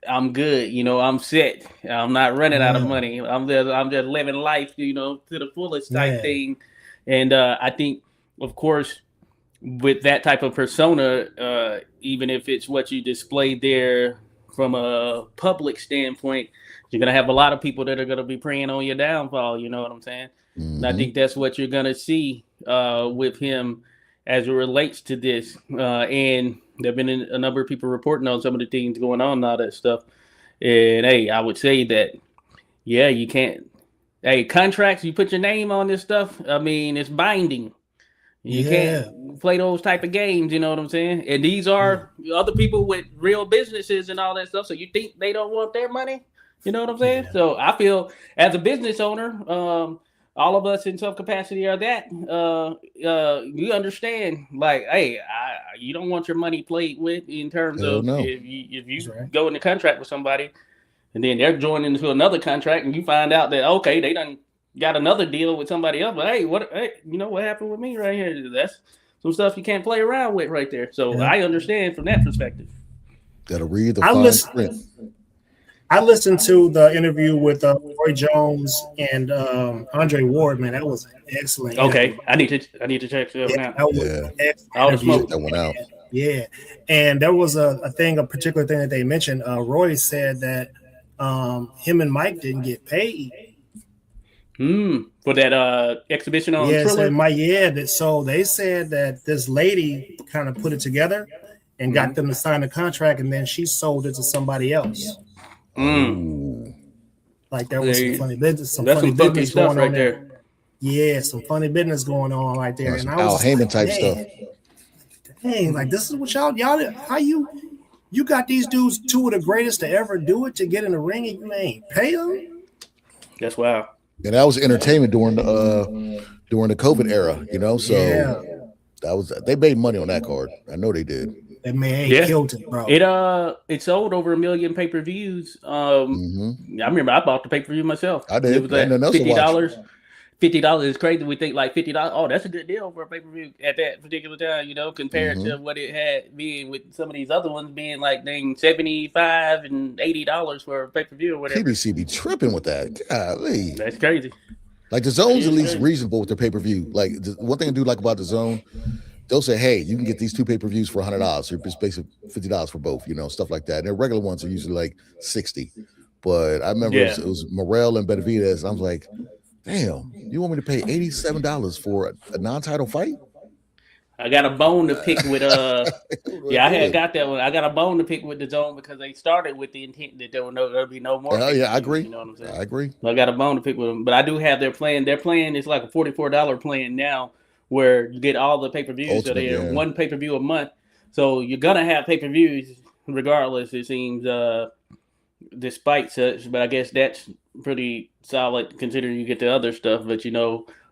I'm good, you know, I'm set. I'm not running out of money. I'm just living life, you know, to the fullest type thing. And I think, of course, with that type of persona, even if it's what you displayed there from a public standpoint, you're gonna have a lot of people that are gonna be preying on your downfall, you know what I'm saying? And I think that's what you're gonna see with him as it relates to this. And there have been a number of people reporting on some of the things going on and all that stuff. And hey, I would say that, yeah, you can't. Hey, contracts, you put your name on this stuff. I mean, it's binding. You can't play those type of games. You know what I'm saying? And these are other people with real businesses and all that stuff. So you think they don't want their money? You know what I'm saying? So I feel as a business owner, all of us in some capacity are that. You understand, like, hey, you don't want your money played with in terms of if you go into contract with somebody and then they're joining into another contract and you find out that, okay, they done got another deal with somebody else. But hey, you know what happened with me right here? That's some stuff you can't play around with right there. So I understand from that perspective. Got to read the fine print. I listened to the interview with Roy Jones and Andre Ward. Man, that was excellent. Okay, I need to check that out. That was excellent. That one out. Yeah, and there was a particular thing that they mentioned. Roy said that him and Mike didn't get paid for that exhibition on Triller. So they said that this lady kind of put it together and got them to sign a contract, and then she sold it to somebody else. Like there was some funny business, business going on there. Yeah, some funny business going on right there. And I was Al Heyman type stuff. Dang, like this is what y'all how you got these dudes, two of the greatest to ever do it, to get in the ring and you ain't pay them. That's wild. And that was entertainment during the COVID era, you know. So that was they made money on that card. I know they did. That man killed it, bro. It sold over 1 million pay-per-views. I remember I bought the pay-per-view myself. I did. It was like $50. $50 is crazy. We think like $50. Oh, that's a good deal for a pay-per-view at that particular time, you know, compared to what it had been with some of these other ones being like dang $75 and $80 for a pay-per-view or whatever. PBC be tripping with that. Golly. That's crazy. Like the Zone's at least reasonable with their pay-per-view. Like one thing I do like about the Zone they'll say, hey, you can get these 2 pay-per-views for $100. So it's basically $50 for both, stuff like that. And their regular ones are usually like 60. But I remember it was Morrell and Benavidez, and I was like, damn, you want me to pay $87 for a non-title fight? I got a bone to pick with I had got that one. I got a bone to pick with the zone because they started with the intent that there'll be no more. Yeah, I agree. You know what I'm saying? I agree. So I got a bone to pick with them, but I do have their plan. Their plan is like a $44 plan now, where you get all the pay-per-views. So they're one pay-per-view a month. So you're gonna have pay-per-views regardless. It seems, despite such. But I guess that's pretty solid considering you get the other stuff. But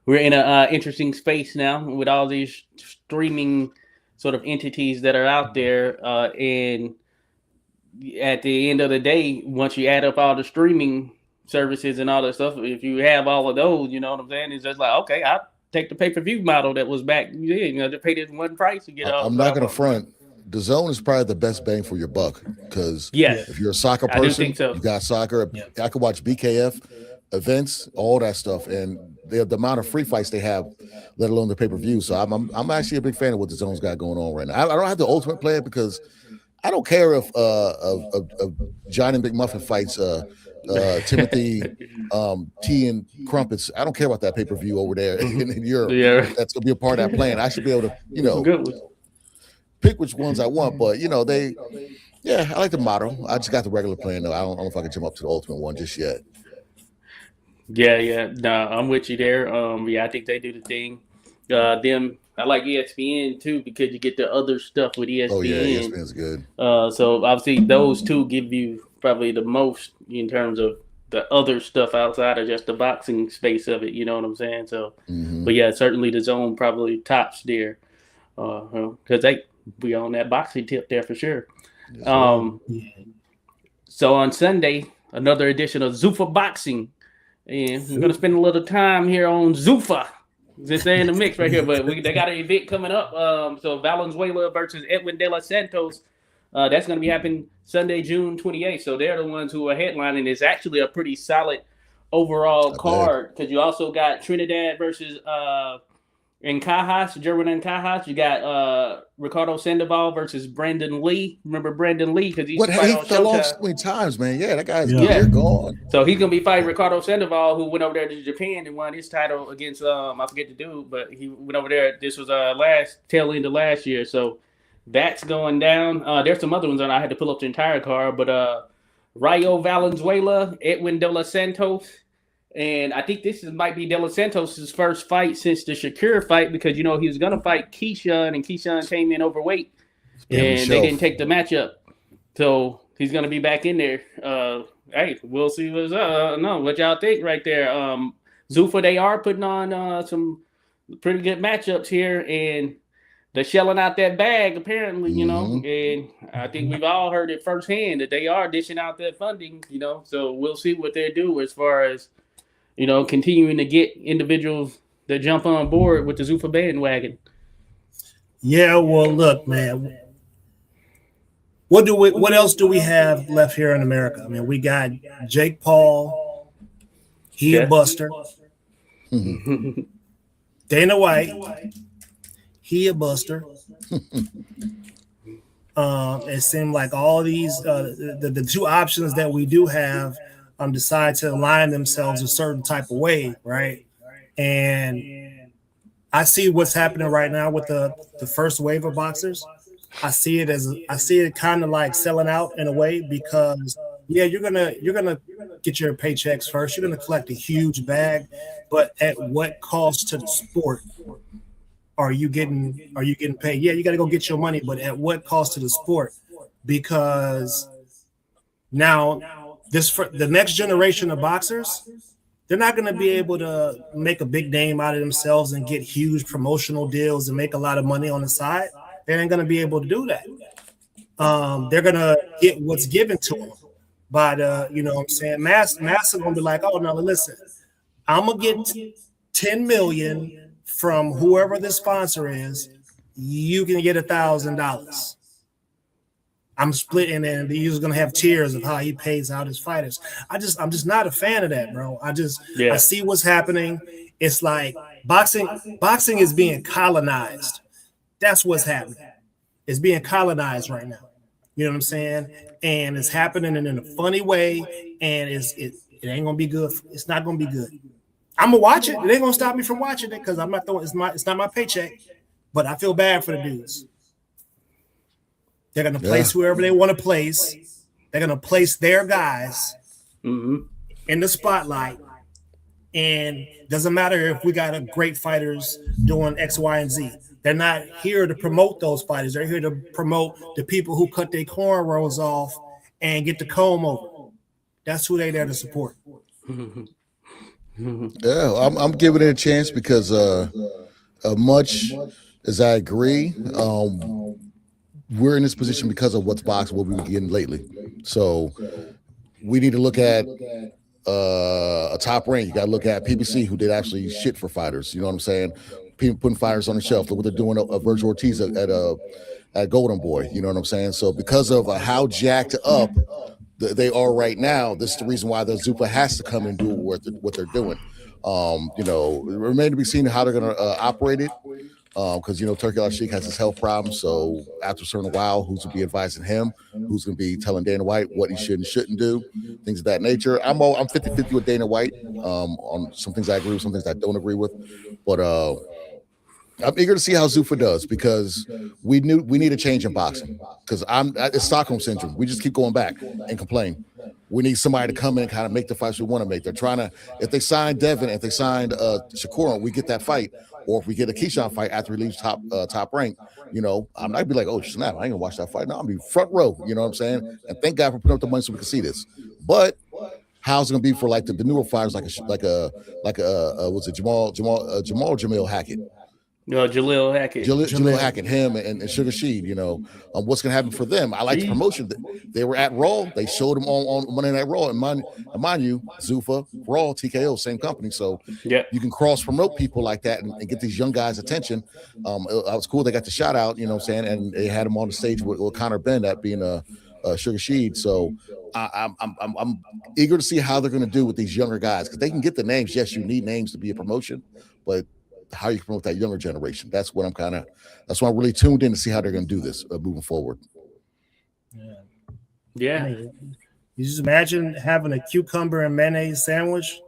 we're in an interesting space now with all these streaming sort of entities that are out there. And at the end of the day, once you add up all the streaming services and all that stuff, if you have all of those, you know what I'm saying? It's just like, okay, I'll take the pay-per-view model that was back. To pay this one price to get all. I'm not going to front. The zone is probably the best bang for your buck because if you're a soccer person, you got soccer. I could watch BKF events, all that stuff, and the amount of free fights they have, let alone the pay-per-view. So I'm actually a big fan of what the zone's got going on right now. I don't have the Ultimate Player because I don't care if Johnny McMuffin fights Timothy T and Crumpets. I don't care about that pay-per-view over there in Europe. Yeah. That's gonna be a part of that plan. I should be able to, pick which ones I want, but I like the model. I just got the regular plan though. I don't know if I can jump up to the Ultimate one just yet. Yeah. No, I'm with you there. I think they do the thing. I like ESPN too because you get the other stuff with ESPN. Oh yeah, ESPN's good. So obviously those two give you probably the most in terms of the other stuff outside of just the boxing space of it. You know what I'm saying? So, but yeah, certainly the zone probably tops there because we on that boxing tip there for sure. Yes, so on Sunday, another edition of Zuffa Boxing. And we're going to spend a little time here on Zuffa. Just in the mix right here. But they got an event coming up. So Valenzuela versus Edwin De Los Santos. That's going to be happening Sunday, June 28th. So they're the ones who are headlining. It's actually a pretty solid overall card because you also got Trinidad versus Gerwin Cajas. You got Ricardo Sandoval versus Brandon Lee. Remember Brandon Lee because he fell off so many times, man. Yeah, that guy's gone. So he's gonna be fighting Ricardo Sandoval, who went over there to Japan and won his title against I forget the dude, but he went over there. This was tail end of last year. So that's going down. There's some other ones on. I had to pull up the entire card, but Rayo Valenzuela, Edwin De Los Santos. And I think this might be De Los Santos' first fight since the Shakur fight because, he was going to fight Keyshawn, and Keyshawn came in overweight, and they didn't take the matchup. So he's going to be back in there. Hey, we'll see what y'all think right there. Zuffa, they are putting on some pretty good matchups here, and they're shelling out that bag, apparently, and I think we've all heard it firsthand that they are dishing out that funding, so we'll see what they do as far as continuing to get individuals that jump on board with the Zuffa bandwagon. Yeah, well, look, man. What else do we have left here in America? I mean, we got Jake Paul. He a buster. Dana White. He a buster. It seemed like all these the two options that we do have decide to align themselves a certain type of way, right? And I see what's happening right now with the first wave of boxers. I see it kind of like selling out in a way because you're gonna get your paychecks first. You're gonna collect a huge bag, but at what cost to the sport are you getting paid? Yeah, you got to go get your money, but at what cost to the sport? Because now the next generation of boxers, they're not going to be able to make a big name out of themselves and get huge promotional deals and make a lot of money on the side. They ain't going to be able to do that. They're going to get what's given to them by what I'm saying? Mass going to be like, oh, no, listen, I'm going to get $10 million from whoever the sponsor is. You can get $1,000. I'm splitting, and he's gonna have tiers of how he pays out his fighters. I'm just not a fan of that, bro. I see what's happening. It's like boxing is being colonized. That's what's happening. It's being colonized right now. You know what I'm saying? And it's happening in a funny way, and it ain't gonna be good. It's not gonna be good. I'm gonna watch it. It ain't gonna stop me from watching it because I'm not throwing. It's not my paycheck, but I feel bad for the dudes. They're gonna place whoever they want to place. They're gonna place their guys in the spotlight, and doesn't matter if we got a great fighters doing X, Y, and Z. They're not here to promote those fighters. They're here to promote the people who cut their cornrows off and get the comb over. That's who they're there to support. Yeah, I'm giving it a chance because much as I agree, we're in this position because of what's boxing, what we've been getting lately. So we need to look at a Top Rank. You got to look at PBC, who did actually shit for fighters. You know what I'm saying? People putting fighters on the shelf. Look what they're doing at Virgil Ortiz at Golden Boy. You know what I'm saying? So because of how jacked up they are right now, this is the reason why the Zuffa has to come and do what they're doing. You know, it remains to be seen how they're going to operate it. Because, you know, Turki Al-Sheikh has his health problems. So after a certain while, who's going to be advising him? Who's going to be telling Dana White what he should and shouldn't do? Things of that nature. I'm 50-50 with Dana White on some things I agree with, some things I don't agree with. But I'm eager to see how Zuffa does because we need a change in boxing. Because it's Stockholm syndrome. We just keep going back and complain. We need somebody to come in and kind of make the fights we want to make. They're trying to, if they sign Devin, if they signed Shakur, we get that fight. Or if we get a Keyshawn fight after he leaves top rank, you know, I'm not gonna be like, oh snap, I ain't gonna watch that fight. No, I'm gonna be front row, you know what I'm saying? And thank God for putting up the money so we can see this. But how's it gonna be for like the newer fighters, like was it Jamil Hackett? No, Jaleel Hackett. Jaleel Hackett, him and Sugar Sheed, you know, what's going to happen for them? I like the promotion. They were at Raw. They showed them on Monday Night Raw. And mind you, Zuffa, Raw, TKO, same company. So you can cross-promote people like that and get these young guys' attention. It was cool. They got the shout out, you know what I'm saying? And they had him on the stage with Connor Ben, that being Sugar Sheed. So I'm eager to see how they're going to do with these younger guys because they can get the names. Yes, you need names to be a promotion, but how you promote that younger generation. That's why I'm really tuned in to see how they're going to do this moving forward. Yeah. I mean, you just imagine having a cucumber and mayonnaise sandwich.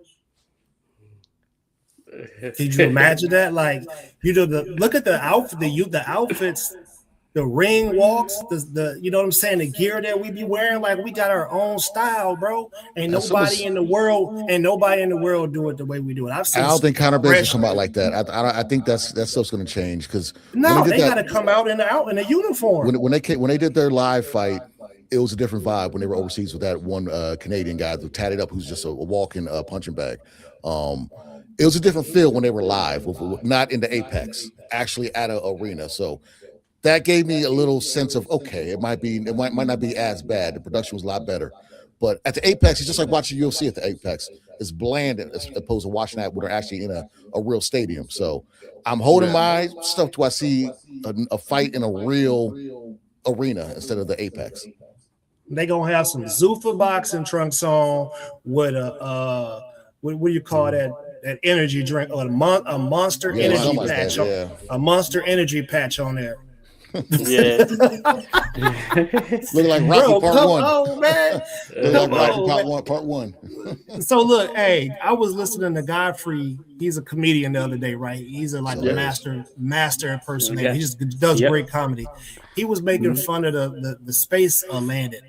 Could you imagine that? Like, you know, look at the outfit, the outfits, the ring walks, the you know what I'm saying, the gear that we be wearing. Like, we got our own style, bro. Ain't nobody in the world do it the way we do it. I don't think Conor Ben's come out like that. I think that stuff's going to change because they got to come out in a uniform. When they did their live fight, it was a different vibe when they were overseas with that one Canadian guy who tatted up, who's just a walking punching bag. It was a different feel when they were live, not in the Apex, actually at an arena. So that gave me a little sense of, okay, it might not be as bad. The production was a lot better. But at the Apex, it's just like watching UFC at the Apex. It's bland as opposed to watching that when they're actually in a real stadium. So I'm holding my stuff till I see a fight in a real arena instead of the Apex. They're going to have some Zuffa boxing trunks on with a, what do you call that energy drink, or a Monster energy patch. A Monster energy patch on there. Yeah. Looking like Rocky Part 1. Oh, man. Looking like Rocky Part 1. So look, hey, I was listening to Godfrey. He's a comedian the other day, right? He's a master impersonator. He just does great comedy. He was making fun of the space landing.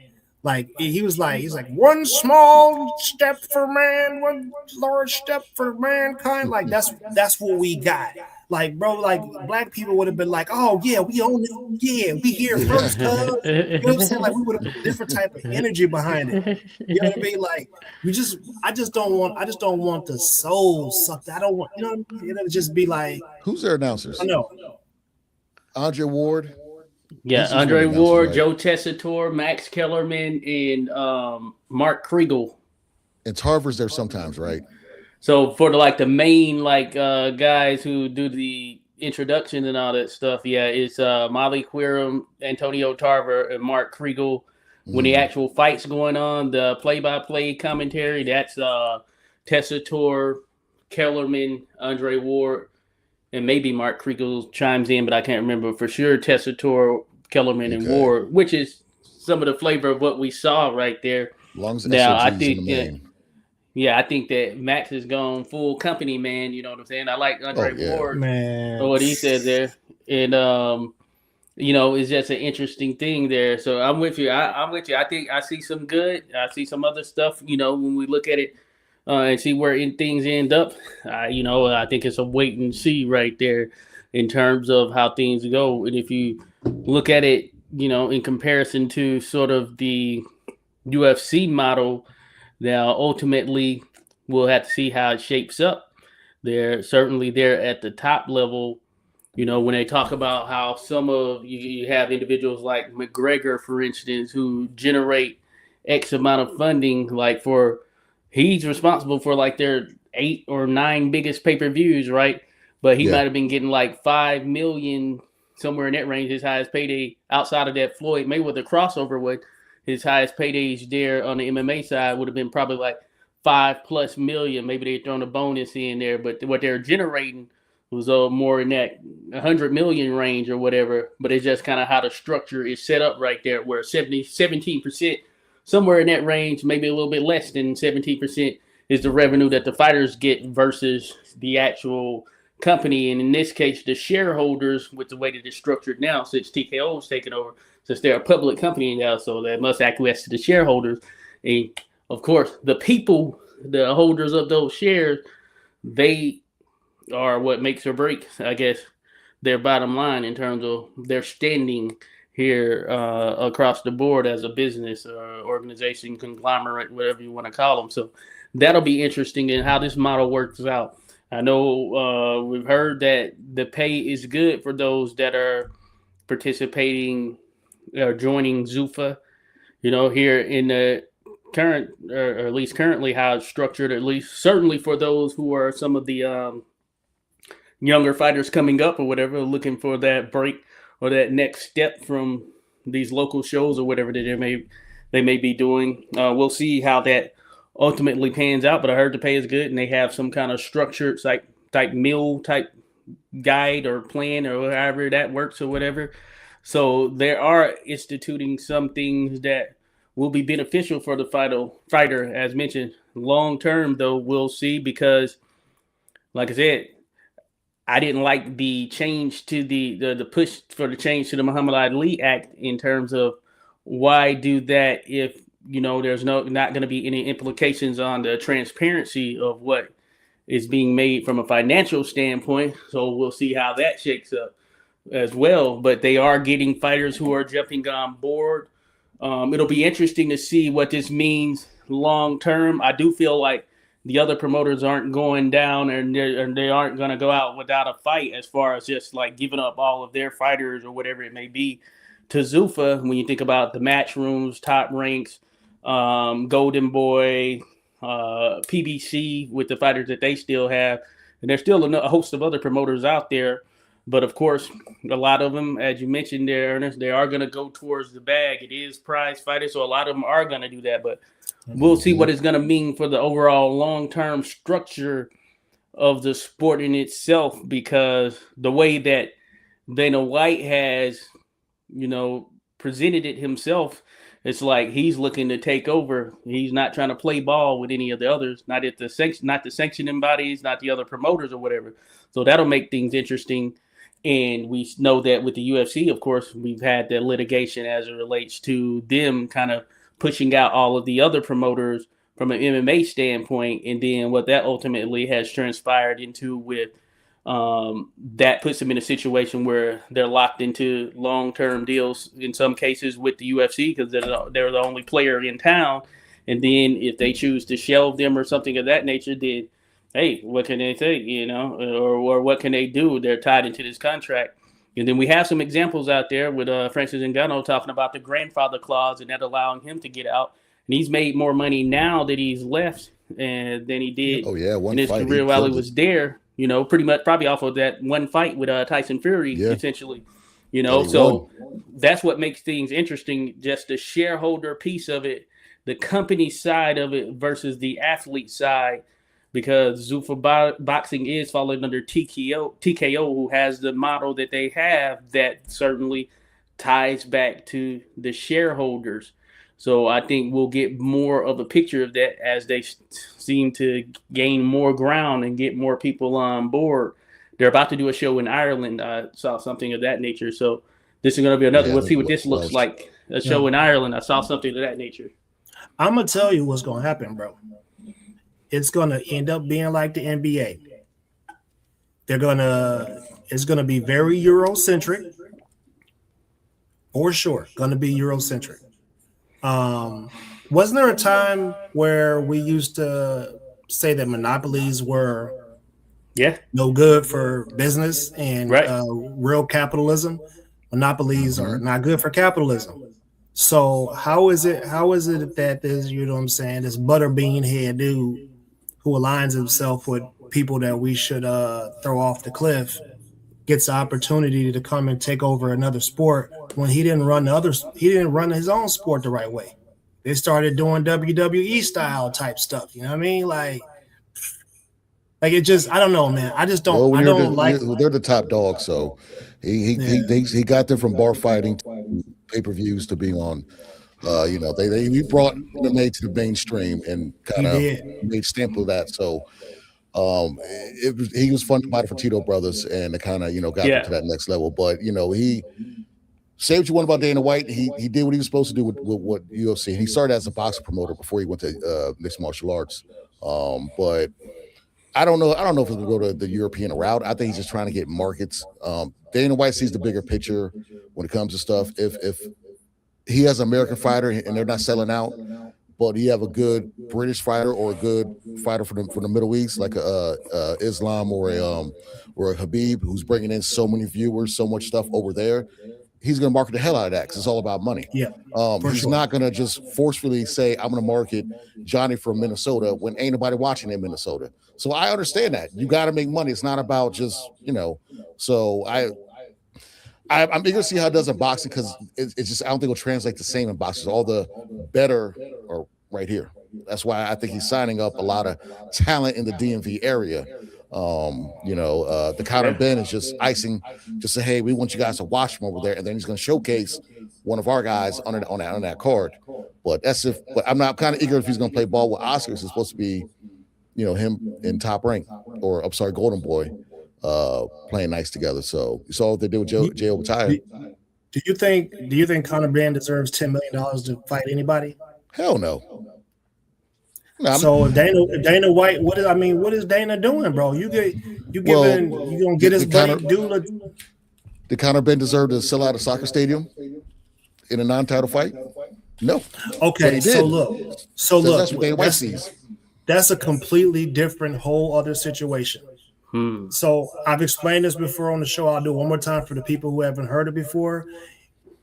Like he's like one small step for man, one large step for mankind. Like that's what we got. Like, bro, like black people would have been like, oh yeah, we own it. Yeah, we here first, cuz. You know what I'm saying? Like we would have put a different type of energy behind it. You know what I mean? Like I just don't want the soul sucked. I don't want, you know what I mean? It'll just be like, who's their announcers? I know. Andre Ward. Yeah, Andre Ward, right? Joe Tessitore, Max Kellerman, and Mark Kriegel. And Tarver's there sometimes, right? So for the main guys who do the introduction and all that stuff, it's Molly Querim, Antonio Tarver, and Mark Kriegel. When the actual fight's going on, the play-by-play commentary, that's Tessitore, Kellerman, Andre Ward, and maybe Mark Kriegel chimes in, but I can't remember for sure. Tessitore, Kellerman, and Ward, which is some of the flavor of what we saw right there. As long as Now, I SOG's think, in the main. I think that Max has gone full company, man. You know what I'm saying? I like Andre Ward man, or what he said there, and it's just an interesting thing there. So I'm with you. I'm with you. I think I see some good. I see some other stuff. When we look at it and see where things end up, I think it's a wait and see right there in terms of how things go. And if you look at it, in comparison to sort of the UFC model, now ultimately we'll have to see how it shapes up. They're certainly there at the top level. When they talk about how some of you have individuals like McGregor, for instance, who generate X amount of funding, he's responsible for like their 8 or 9 biggest pay-per-views, right? But he might have been getting like 5 million, somewhere in that range, his highest payday outside of that Floyd Mayweather crossover. With his highest paydays there on the MMA side would have been probably like 5+ million. Maybe they thrown a bonus in there, but what they're generating was more in that 100 million range or whatever. But it's just kind of how the structure is set up right there, where 17%, somewhere in that range, maybe a little bit less than 17%, is the revenue that the fighters get versus the actual company. And in this case, the shareholders, with the way that it's structured now, since TKO is taking over, since they're a public company now, so they must acquiesce to the shareholders. And of course, the people, the holders of those shares, they are what makes or breaks, I guess, their bottom line in terms of their standing here across the board as a business or organization, conglomerate, whatever you want to call them. So that'll be interesting in how this model works out. I know we've heard that the pay is good for those that are participating or joining Zuffa, here in the current, or at least currently how it's structured, at least certainly for those who are some of the younger fighters coming up or whatever, looking for that break or that next step from these local shows or whatever that they may be doing. We'll see how that ultimately pans out, but I heard the pay is good and they have some kind of structured type meal type guide or plan or however that works or whatever. So they are instituting some things that will be beneficial for the fighter, as mentioned. Long term, though, we'll see, because, like I said, I didn't like the change to the push for the change to the Muhammad Ali Act in terms of why do that if there's not going to be any implications on the transparency of what is being made from a financial standpoint. So we'll see how that shakes up as well. But they are getting fighters who are jumping on board. It'll be interesting to see what this means long term. I do feel like the other promoters aren't going down and they aren't going to go out without a fight, as far as just like giving up all of their fighters or whatever it may be to Zuffa. When you think about the match rooms, Top Ranks, Golden Boy, PBC, with the fighters that they still have. And there's still a host of other promoters out there. But of course, a lot of them, as you mentioned there, Ernest, they are going to go towards the bag. It is prize fighters, so a lot of them are going to do that. But we'll see what it's going to mean for the overall long-term structure of the sport in itself, because the way that Dana White has, presented it himself, it's like he's looking to take over. He's not trying to play ball with any of the others, not the sanctioning bodies, not the other promoters or whatever. So that'll make things interesting. And we know that with the UFC, of course, we've had the litigation as it relates to them kind of pushing out all of the other promoters from an MMA standpoint. And then what that ultimately has transpired into with that puts them in a situation where they're locked into long-term deals in some cases with the UFC, because they're the only player in town. And then if they choose to shelve them or something of that nature, then hey, what can they say, or what can they do? They're tied into this contract. And then we have some examples out there with Francis Ngannou talking about the grandfather clause and that allowing him to get out. And he's made more money now that he's left than he did in his career while he was there, pretty much probably off of that one fight with Tyson Fury, essentially. So that's what makes things interesting, just the shareholder piece of it, the company side of it versus the athlete side. because Zuffa Boxing is falling under TKO, who has the model that they have that certainly ties back to the shareholders. So I think we'll get more of a picture of that as they seem to gain more ground and get more people on board. They're about to do a show in Ireland. I saw something of that nature. So this is going to be another. We'll see what this looks like. A show in Ireland. I saw something of that nature. I'm gonna tell you what's gonna happen, bro. It's gonna end up being like the NBA. It's gonna be very Eurocentric, for sure. Gonna be Eurocentric. Wasn't there a time where we used to say that monopolies were no good for business and real capitalism? Monopolies are not good for capitalism. So how is it that this, you know what I'm saying, this butterbean head dude who aligns himself with people that we should throw off the cliff gets the opportunity to come and take over another sport when he didn't run his own sport the right way? They started doing WWE style type stuff. You know what I mean? Like it just, I don't know, man. I just don't. Well, they're the top dog, so he got them from bar fighting to pay-per-views to being on. He brought MMA to the mainstream and kind of made stamp of that. So he was fun to fight for Tito Brothers, and it kind of got him to that next level. But he say what you want about Dana White. He did what he was supposed to do with what UFC. And he started as a boxing promoter before he went to mixed martial arts. But I don't know if he's gonna go to the European route. I think he's just trying to get markets. Dana White sees the bigger picture when it comes to stuff. If he has an American fighter and they're not selling out, but you have a good British fighter or a good fighter from the Middle East, like a Islam or a Habib, who's bringing in so many viewers, so much stuff over there, he's going to market the hell out of that because it's all about money. Yeah, he's not going to just forcefully say, I'm going to market Johnny from Minnesota when ain't nobody watching in Minnesota. So I understand that. You got to make money. It's not about just, so I'm eager to see how it does in boxing because it's just, I don't think it'll translate the same in boxing. All the better are right here. That's why I think he's signing up a lot of talent in the DMV area. The Conor Ben is just icing, just say, hey, we want you guys to watch from over there, and then he's going to showcase one of our guys on that card. But but I'm not kind of eager if he's going to play ball with Oscars. It's supposed to be, him in Top Rank or Golden Boy, playing nice together. So you saw what they did with Jay Overtire. Do you think Conor Ben deserves $10 million to fight anybody? Hell no. So Dana White, what is Dana doing, bro? You gonna get his buddy dude? Did Conor Ben deserve to sell out a soccer stadium in a non-title fight? No. Okay, so look, that's what Dana White sees. That's a completely different, whole other situation. So I've explained this before on the show. I'll do it one more time for the people who haven't heard it before.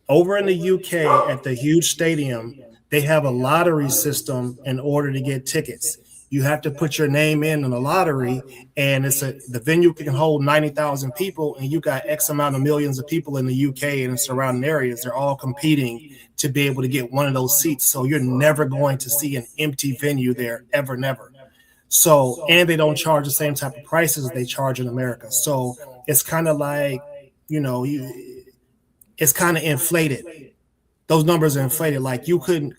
Over in the UK at the huge stadium, they have a lottery system in order to get tickets. You have to put your name in a lottery, and the venue can hold 90,000 people, and you got X amount of millions of people in the UK and surrounding areas. They're all competing to be able to get one of those seats. So you're never going to see an empty venue there, ever, never. So, and they don't charge the same type of prices they charge in America. So it's kind of like, it's kind of inflated. Those numbers are inflated. Like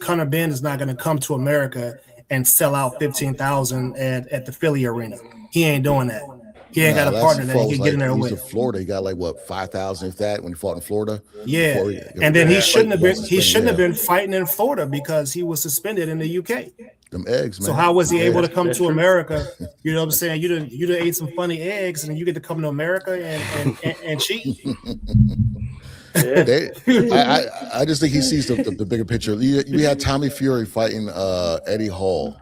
Conor Ben is not going to come to America and sell out 15,000 at the Philly arena. He ain't doing that. He ain't got a partner that he can get in there with. He's in Florida. He got 5,000 if that when he fought in Florida. Yeah, and then he shouldn't have been fighting in Florida because he was suspended in the UK. Them eggs, man. So how was he able to come to America? You know what I'm saying? You done ate some funny eggs, and you get to come to America and cheat. I just think he sees the bigger picture. You had Tommy Fury fighting Eddie Hall,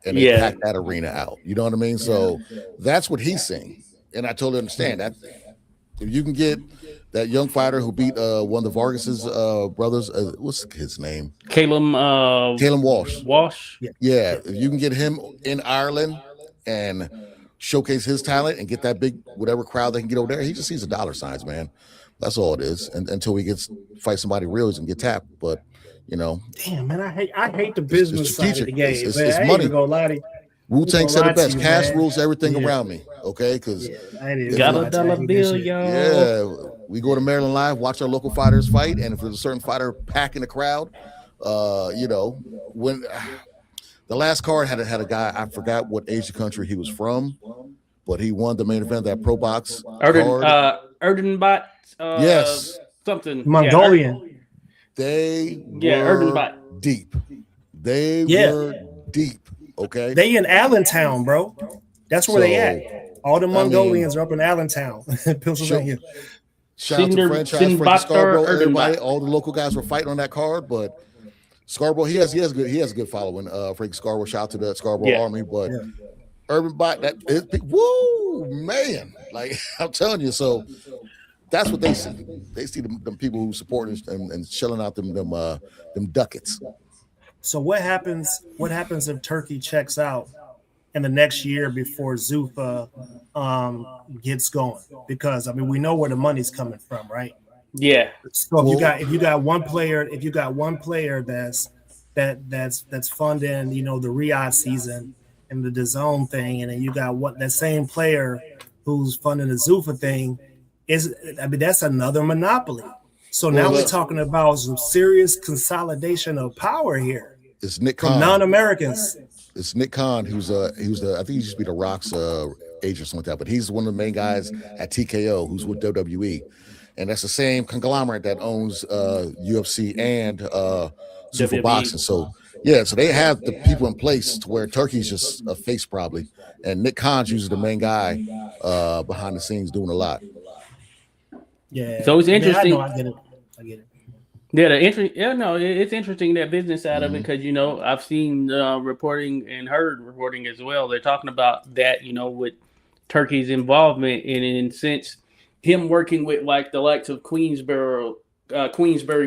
and they packed that arena out. You know what I mean? So that's what he's saying, and I totally understand that. If you can get that young fighter who beat one of the Vargas's brothers, what's his name? Caleb Walsh. Yeah, if you can get him in Ireland and showcase his talent and get that big whatever crowd they can get over there, he just sees the dollar signs, man. That's all it is. And until he fight somebody real, he's gonna get tapped. But damn man, I hate the business side of the game. It's man. I ain't money. even gonna lie to you. Wu-Tang gonna said lie it to best. you, Cash man. rules everything Yeah. around me. Okay, because Yeah, I didn't Got lie a to dollar you, that bill, shit. y'all. yeah, we go to Maryland Live, watch our local fighters fight, and if there's a certain fighter packing the crowd, when the last card had a guy, I forgot what Asian country he was from, but he won the main event of that Pro Box card. Erdenbot. Yes, Something. Mongolian. they Yeah, were Erdenbot. deep. They Yeah. were deep. Okay, They in Allentown, bro. That's where they at. All the Mongolians are up in Allentown, Pennsylvania. Shout out to the franchise, Frankie Sinbad Scarborough, or everybody, Erdenbach? all the local guys were fighting on that card, but Scarborough, he has a good following. Frankie Scarborough, shout out to the Scarborough Yeah. Army, but Yeah. Urban Bot, that is, woo, man, like I'm telling you, so that's what they see. They see them people who support and shelling out them ducats. So what happens? What happens if Turkey checks out in the next year before Zuffa gets going? Because I mean, we know where the money's coming from, right? Yeah. So if you got one player that's funding, the Riyadh season and the DAZN thing, and then you got that same player who's funding the Zuffa thing, that's another monopoly. So now we're talking about some serious consolidation of power here. It's Nick from Khan. non-Americans. It's Nick Khan, he was the I think he used to be the Rock's agent or something like that, but he's one of the main guys at TKO who's with WWE. And that's the same conglomerate that owns UFC and Zuffa Boxing. So yeah, so they have the people in place to where Turkey's just a face probably, and Nick Khan's usually the main guy behind the scenes doing a lot. Yeah. So it's interesting. I get it. Yeah, it's interesting, that business side of it, because I've seen reporting and heard reporting as well. They're talking about that, with Turkey's involvement, and in a sense, him working with like the likes of Queensbury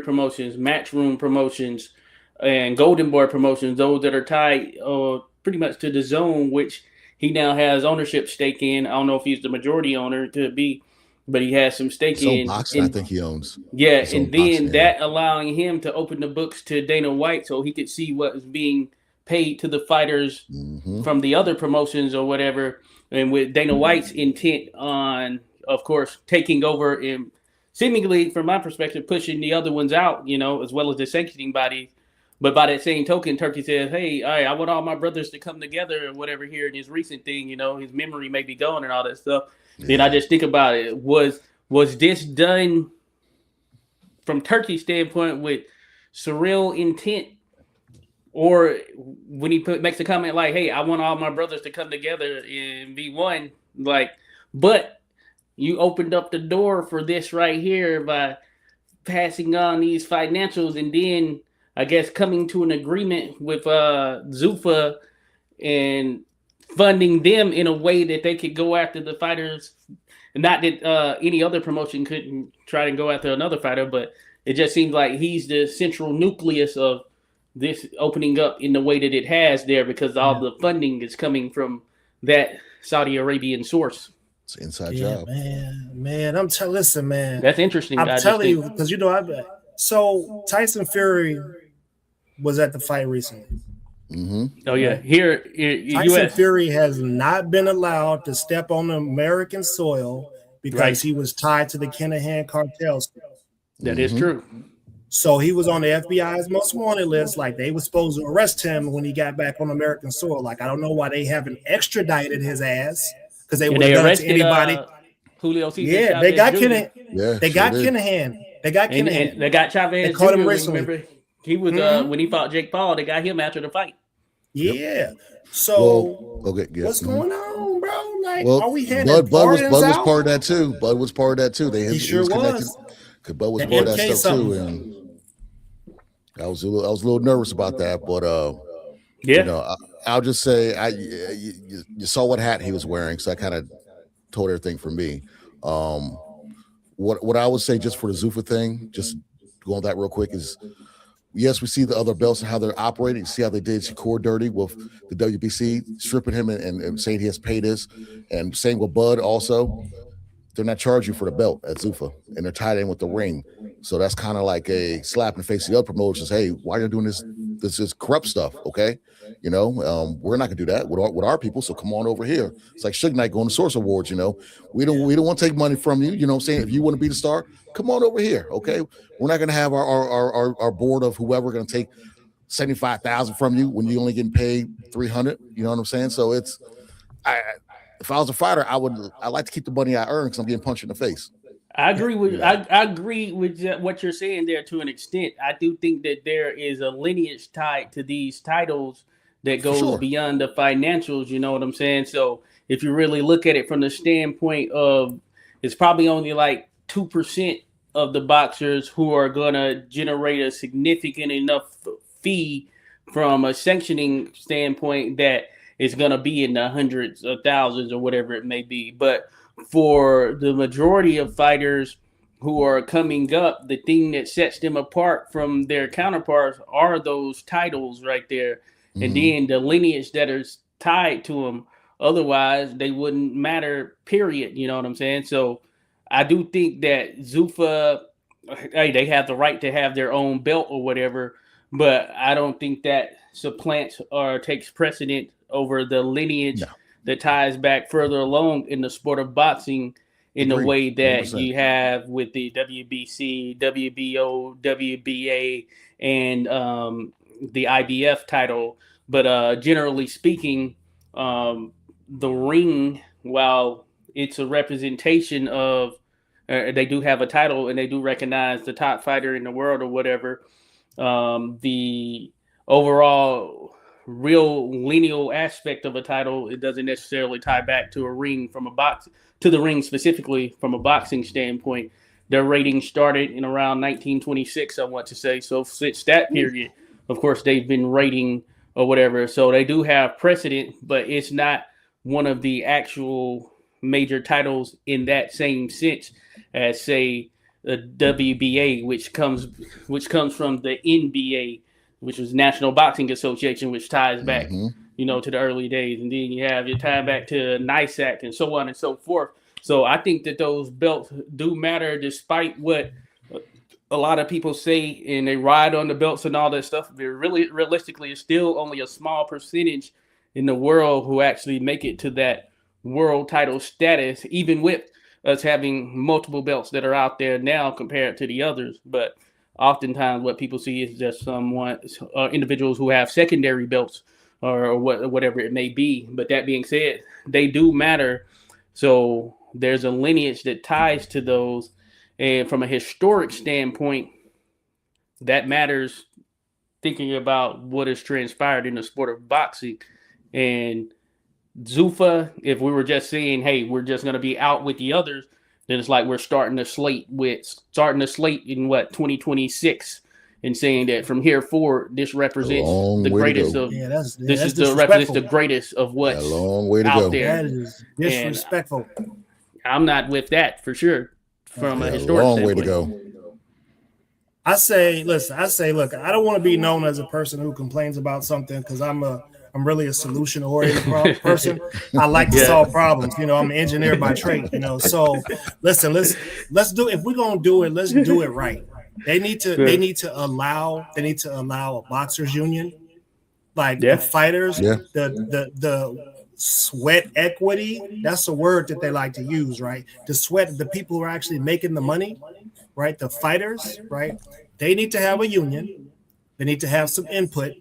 Promotions, Matchroom Promotions, and Golden Boy Promotions, those that are tied pretty much to DAZN, which he now has ownership stake in. I don't know if he's the majority owner to be, but he has some stake in. Boxing, I think he owns. Yeah, and then that allowing him to open the books to Dana White so he could see what was being paid to the fighters from the other promotions or whatever. And with Dana White's intent on, of course, taking over and seemingly, from my perspective, pushing the other ones out, as well as the sanctioning bodies. But by that same token, Turkey says, hey, I want all my brothers to come together or whatever here in his recent thing, his memory may be gone and all that stuff. Yeah. Then I just think about it. Was this done from Turkey's standpoint with surreal intent? Or when he makes a comment like, hey, I want all my brothers to come together and be one, but you opened up the door for this right here by passing on these financials and then I guess coming to an agreement with Zuffa and funding them in a way that they could go after the fighters. Not that any other promotion couldn't try to go after another fighter, but it just seems like he's the central nucleus of this opening up in the way that it has there, because all the funding is coming from that Saudi Arabian source. It's an inside job. Man. Listen, man. That's interesting. I'm telling you, because so Tyson Fury was at the fight recently. Oh yeah, here Tyson Fury has not been allowed to step on American soil because he was tied to the Kinahan cartel. That is true. So he was on the FBI's most wanted list. Like, they were supposed to arrest him when he got back on American soil. Like, I don't know why they haven't extradited his ass, because they would have done it to anybody. Julio Cesar. Yeah, they got Kinahan. Yeah, they got Kinahan. They got Kinahan. And they got Chavez. They caught him Jr., recently. remember? He was when he fought Jake Paul. They got him after the fight. Yeah. So what's Mm-hmm. going on, bro? Like, are we heading? Bud was part of that too. Bud was part of that too. He sure was. Bud was part of that stuff too, and I was a little nervous about that, but I'll just say you saw what hat he was wearing, so that kind of told everything for me. What I would say just for the Zuffa thing, just going that real quick, is yes, we see the other belts and how they're operating. See how they did Shakur dirty with the WBC, stripping him and saying he has to pay this, and same with Bud also. They're not charging you for the belt at Zuffa, and they're tied in with the ring. So that's kind of like a slap in the face to the other promotions. Hey, why are you doing this corrupt stuff? Okay, You know, we're not gonna do that with our people. So come on over here. It's like Suge Knight going to Source Awards. You know, we don't want to take money from you. You know what I'm saying? If you want to be the star, come on over here. Okay, we're not gonna have our board of whoever gonna take 75,000 from you when you only getting paid 300. You know what I'm saying? So it's if I was a fighter, I like to keep the money I earn because I'm getting punched in the face. I agree with I agree with what you're saying there to an extent. I do think that there is a lineage tied to these titles that goes beyond the financials. You know what I'm saying? So if you really look at it from the standpoint of, it's probably only like 2% of the boxers who are gonna generate a significant enough fee from a sanctioning standpoint that it's gonna be in the hundreds of thousands or whatever it may be, but for the majority of fighters who are coming up, the thing that sets them apart from their counterparts are those titles right there. Mm-hmm. And then the lineage that is tied to them. Otherwise, they wouldn't matter, period. You know what I'm saying? So I do think that Zuffa, hey, they have the right to have their own belt or whatever, but I don't think that supplants or takes precedent over the lineage that ties back further along in the sport of boxing in the way that 100%. You have with the WBC, WBO, WBA, and the IBF title. But generally speaking, the ring, while it's a representation of, they do have a title and they do recognize the top fighter in the world or whatever, the overall real lineal aspect of a title, it doesn't necessarily tie back to a ring from a box, to the ring specifically from a boxing standpoint. Their ratings started in around 1926, I want to say. So since that period, of course, they've been rating or whatever. So they do have precedent, but it's not one of the actual major titles in that same sense as, say, the WBA, which comes from the NBA, which was National Boxing Association, which ties back, you know, to the early days. And then you have your tie back to NISAC and so on and so forth. So I think that those belts do matter, despite what a lot of people say, and they ride on the belts and all that stuff. But really, realistically, it's still only a small percentage in the world who actually make it to that world title status, even with us having multiple belts that are out there now compared to the others. But oftentimes what people see is just individuals who have secondary belts or whatever it may be. But that being said, they do matter. So there's a lineage that ties to those. And from a historic standpoint, that matters, thinking about what has transpired in the sport of boxing. And Zuffa, if we were just saying, hey, we're just going to be out with the others, then it's like we're starting the slate in 2026 and saying that from here forward, this represents the greatest of represents the greatest of what's out there. That is disrespectful. And I'm not with that for sure. From a historic long standpoint. Way to go. I say, look, I don't want to be known as a person who complains about something, because I'm really a solution-oriented person. I like to solve problems. You know, I'm an engineer by trade. You know, so listen, let's do. If we're gonna do it, let's do it right. They need to allow a boxers union, like the fighters, the sweat equity. That's a word that they like to use, right? The sweat, the people who are actually making the money, right? The fighters, right? They need to have a union. They need to have some input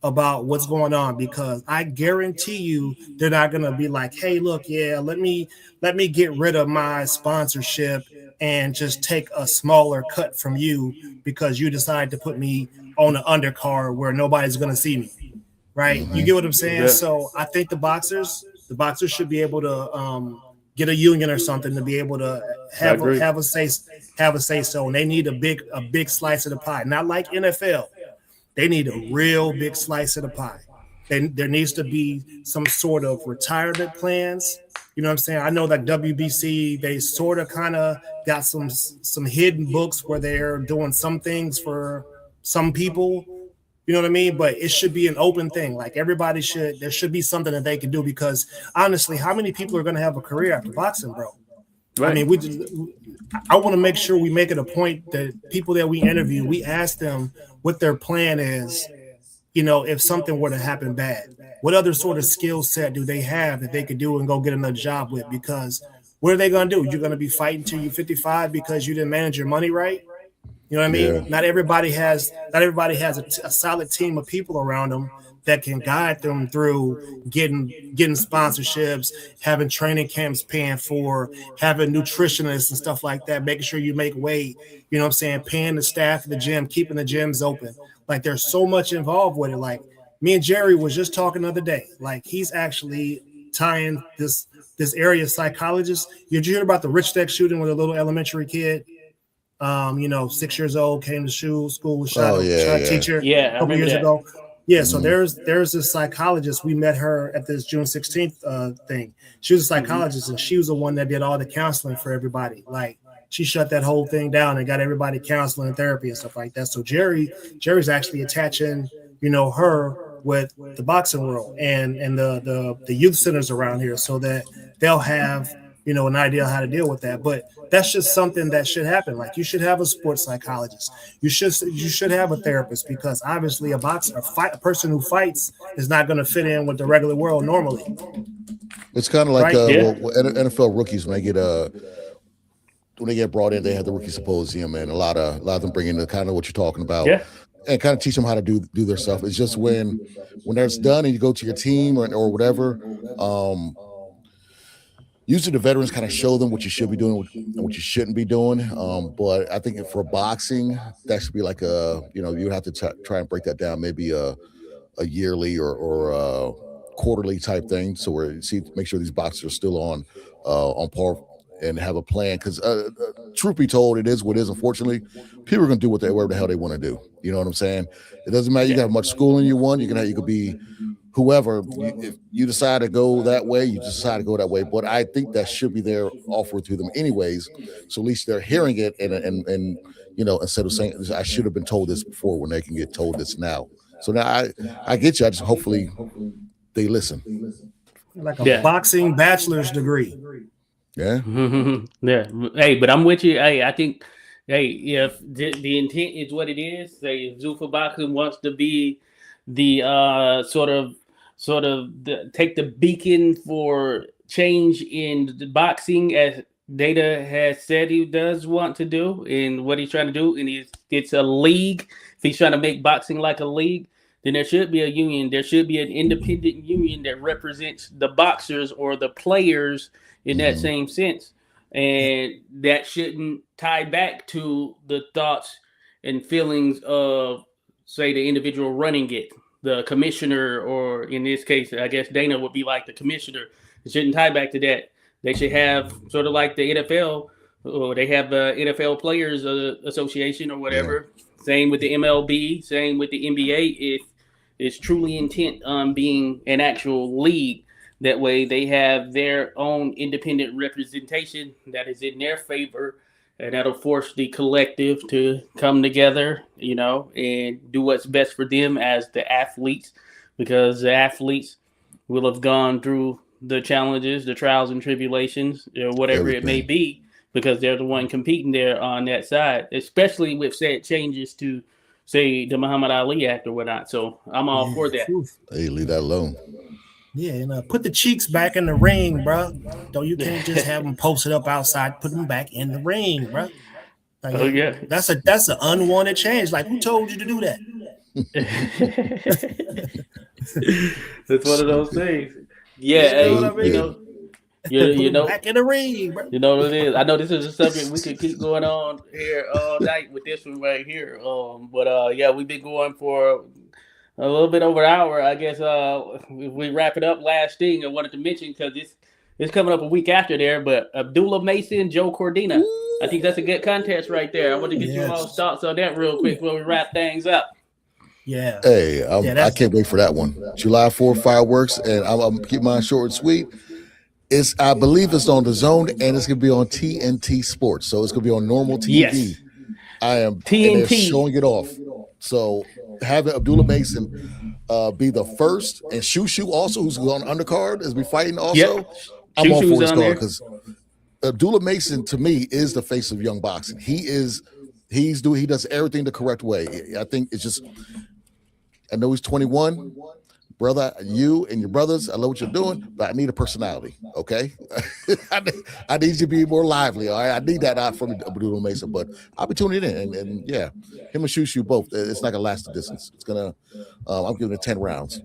about what's going on, because I guarantee you they're not going to be like, hey, look, let me get rid of my sponsorship and just take a smaller cut from you because you decide to put me on the undercard where nobody's going to see me. Right. You get what I'm saying? Yeah. So I think the boxers should be able to get a union or something to be able to have a say so. And they need a big slice of the pie, not like NFL. They need a real big slice of the pie. There needs to be some sort of retirement plans. You know what I'm saying? I know that WBC, they sort of kind of got some hidden books where they're doing some things for some people. You know what I mean? But it should be an open thing. Like there should be something that they can do, because honestly, how many people are going to have a career after boxing, bro? Right. I mean, I want to make sure we make it a point that people that we interview, we ask them what their plan is if something were to happen bad, what other sort of skill set do they have that they could do and go get another job with? Because what are they going to do? You're going to be fighting till you're 55 because you didn't manage your money right. You know what I mean? Yeah. Not everybody has a solid team of people around them that can guide them through getting sponsorships, having training camps paying for, having nutritionists and stuff like that, making sure you make weight, you know what I'm saying, paying the staff at the gym, keeping the gyms open. Like there's so much involved with it. Like me and Jerry was just talking the other day. Like he's actually tying this area psychologist. Did you hear about the Rich Tech shooting with a little elementary kid? 6 years old, came to school, was shot a teacher a couple years ago. Yeah, so there's this psychologist. We met her at this June 16th thing. She was a psychologist, and she was the one that did all the counseling for everybody. Like she shut that whole thing down and got everybody counseling and therapy and stuff like that. So Jerry's actually attaching, her with the boxing world and the youth centers around here, so that they'll have an idea how to deal with that. But that's just something that should happen. Like you should have a sports psychologist. You should have a therapist, because obviously a person who fights is not going to fit in with the regular world normally. It's kind of like Right? NFL rookies when they get brought in, they have the rookie symposium, and a lot of them bring in the kind of what you're talking about. Yeah. And kind of teach them how to do their stuff. It's just when that's done and you go to your team or whatever, usually the veterans kind of show them what you should be doing and what you shouldn't be doing. But I think for boxing, that should be like you have to try and break that down, maybe a yearly or a quarterly type thing. So make sure these boxers are still on par and have a plan. Because truth be told, it is what it is. Unfortunately, people are going to do whatever the hell they want to do. You know what I'm saying? It doesn't matter. You can have much schooling you want. You could be whoever. If you decide to go that way, you just decide to go that way. But I think that should be there offered to them anyways. So at least they're hearing it, and instead of saying I should have been told this before, when they can get told this now. So now I get you. I just hopefully they listen. Like a boxing bachelor's degree. Yeah. Yeah. Hey, but I'm with you. Hey, I think, if the intent is what it is, say if Zuffa Boxing wants to be the take the beacon for change in the boxing, as Dana has said he does want to do, and what he's trying to do, and it's a league. If he's trying to make boxing like a league, then there should be a union. There should be an independent union that represents the boxers or the players in that same sense. And that shouldn't tie back to the thoughts and feelings of, say, the individual running it, the commissioner, or in this case, I guess Dana would be like the commissioner. It shouldn't tie back to that. They should have sort of like the NFL, or they have the NFL Players Association or whatever. Yeah. Same with the MLB, same with the NBA. If it's truly intent on being an actual league, that way they have their own independent representation that is in their favor, and that'll force the collective to come together, and do what's best for them as the athletes, because the athletes will have gone through the challenges, the trials and tribulations, whatever it may be, because they're the one competing there on that side, especially with said changes to, say, the Muhammad Ali Act or whatnot. So I'm all for that. Hey, leave that alone. Yeah, put the cheeks back in the ring, bro. You can't just have them posted up outside. Put them back in the ring, bro. Like, that's an unwanted change. Like, who told you to do that? That's one of those things. Yeah, back in the ring, bro. You know what it is. I know this is a subject we could keep going on here all night with this one right here. But we've been going for a little bit over an hour. I guess we wrap it up. Last thing I wanted to mention, because it's coming up a week after there, but Abdullah Mason, Joe Cordina. I think that's a good contest right there. I want to get you all thoughts on that real quick before we wrap things up. Yeah. Hey, I can't wait for that one. July 4th fireworks, and I'm keep mine short and sweet. I believe it's on the Zone, and it's gonna be on TNT Sports, so it's gonna be on normal TV. Yes. I am TNT, and they're showing it off. So having Abdullah Mason be the first, and Shushu also, who's on undercard, is be fighting also. Yep. I'm all for this card, because Abdullah Mason to me is the face of young boxing. He does everything the correct way. I think it's just I know he's 21. Brother, you and your brothers, I love what you're doing, but I need a personality, okay? I need you to be more lively, all right? I need that out from Abdul Mesa, but I'll be tuning in. And yeah, him and Shushu both, it's not going to last the distance. It's going to, I'm giving it 10 rounds.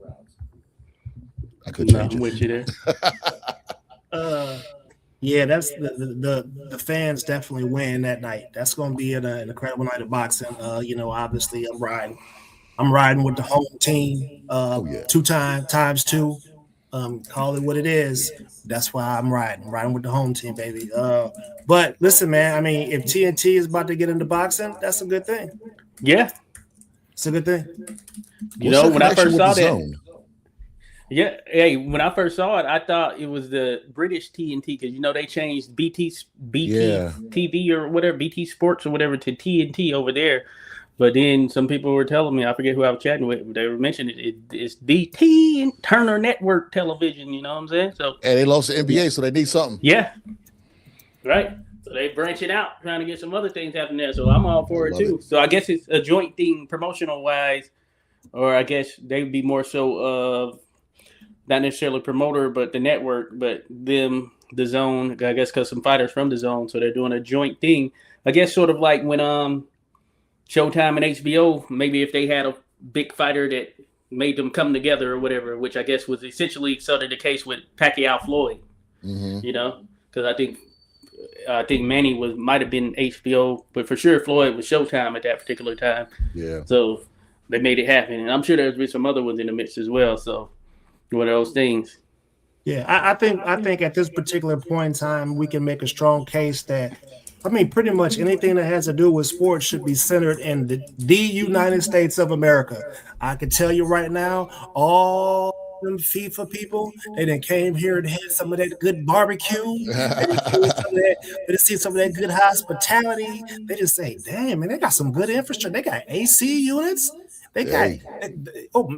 I could change I'm with you there. Yeah, that's the fans definitely win that night. That's going to be an incredible night of boxing. Obviously I'm riding with the home team. 2 times 2. Call it what it is. That's why I'm riding with the home team, baby. But listen, man. I mean, if TNT is about to get into boxing, that's a good thing. Yeah, it's a good thing. When I first saw that. Yeah, hey, when I first saw it, I thought it was the British TNT because they changed BT TV or whatever, BT Sports or whatever to TNT over there. But then some people were telling me, I forget who I was chatting with, they were mentioning it's DT and Turner Network Television. You know what I'm saying? So and they lost the NBA, so they need something. Yeah, right. So they branching out, trying to get some other things happening there. So I'm all for it too. So I guess it's a joint thing, promotional wise, or I guess they'd be more so not necessarily promoter, but the network, but them, the Zone, I guess, because some fighters from the Zone, so they're doing a joint thing. I guess sort of like when Showtime and HBO, maybe if they had a big fighter that made them come together or whatever, which I guess was essentially sort of the case with Pacquiao Floyd, because I think Manny might have been HBO, but for sure Floyd was Showtime at that particular time. Yeah. So they made it happen, and I'm sure there's been some other ones in the mix as well. So one of those things. Yeah, I think at this particular point in time, we can make a strong case that, pretty much anything that has to do with sports should be centered in the United States of America. I can tell you right now, all them FIFA people, they done came here and had some of that good barbecue. They see some of that good hospitality. They just say, damn, man, they got some good infrastructure. They got AC units. They got,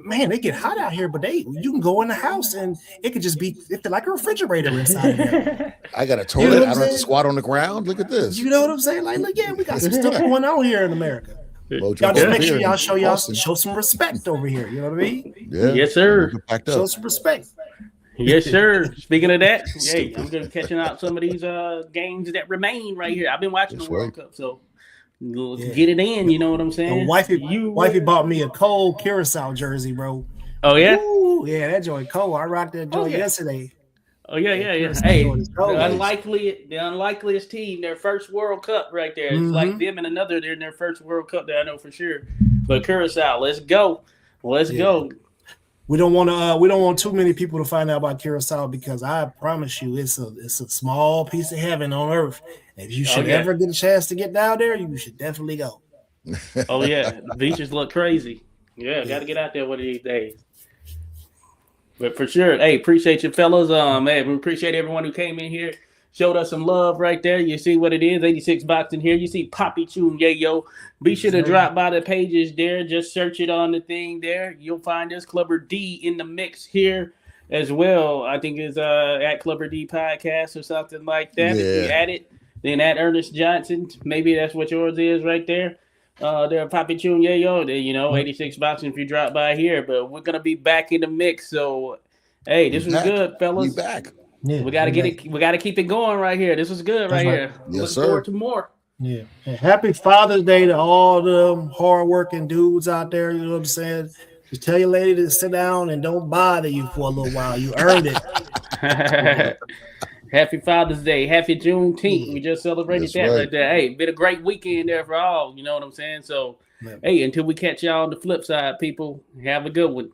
they get hot out here, but you can go in the house and it could just be like a refrigerator inside there. I got a toilet. I don't have to squat on the ground. Look at this. You know what I'm saying? Like, look, we got some stuff going on here in America. Y'all just make sure y'all show some respect over here. You know what I mean? Yeah. Yes, sir. Show some respect. Yes, sir. Speaking of that, hey, I'm just catching out some of these games that remain right here. I've been watching the World Cup, so get it in. You know what I'm saying? Wifey bought me a cold Curacao jersey, bro. Oh yeah, yeah, that joint cold. I rocked that joint yesterday. Oh yeah. Hey, the unlikeliest team, their first World Cup right there. It's like them and another. They're in their first World Cup that I know for sure. But Curacao, let's go. Go. We don't want too many people to find out about Curacao because I promise you, it's a small piece of heaven on earth. If you should ever get a chance to get down there, you should definitely go. Oh yeah, the beaches look crazy. Yeah, got to get out there one of these days. But for sure, hey, appreciate you fellas. Man, we appreciate everyone who came in here, showed us some love right there. You see what it is, 86 Boxing here. You see Poppy Chun Yayo. Be sure to drop by the pages there. Just search it on the thing there. You'll find us Clubber D in the mix here as well. I think it's at Clubber D Podcast or something like that. Yeah. If you add it, then at Ernest Johnson, maybe that's what yours is right there. There, Poppy Chun Yayo, 86 Boxing if you drop by here. But we're gonna be back in the mix. So, hey, this was good, fellas. We back. Yeah, we gotta get it. We gotta keep it going right here. This was good right here. Yes, Looking sir. forward to more. Yeah. And happy Father's Day to all the hardworking dudes out there. You know what I'm saying? Just tell your lady to sit down and don't bother you for a little while. You earned it. Happy Father's Day. Happy Juneteenth. We just celebrated that right there. Hey, been a great weekend there for all. You know what I'm saying? So, hey, until we catch y'all on the flip side, people, have a good one.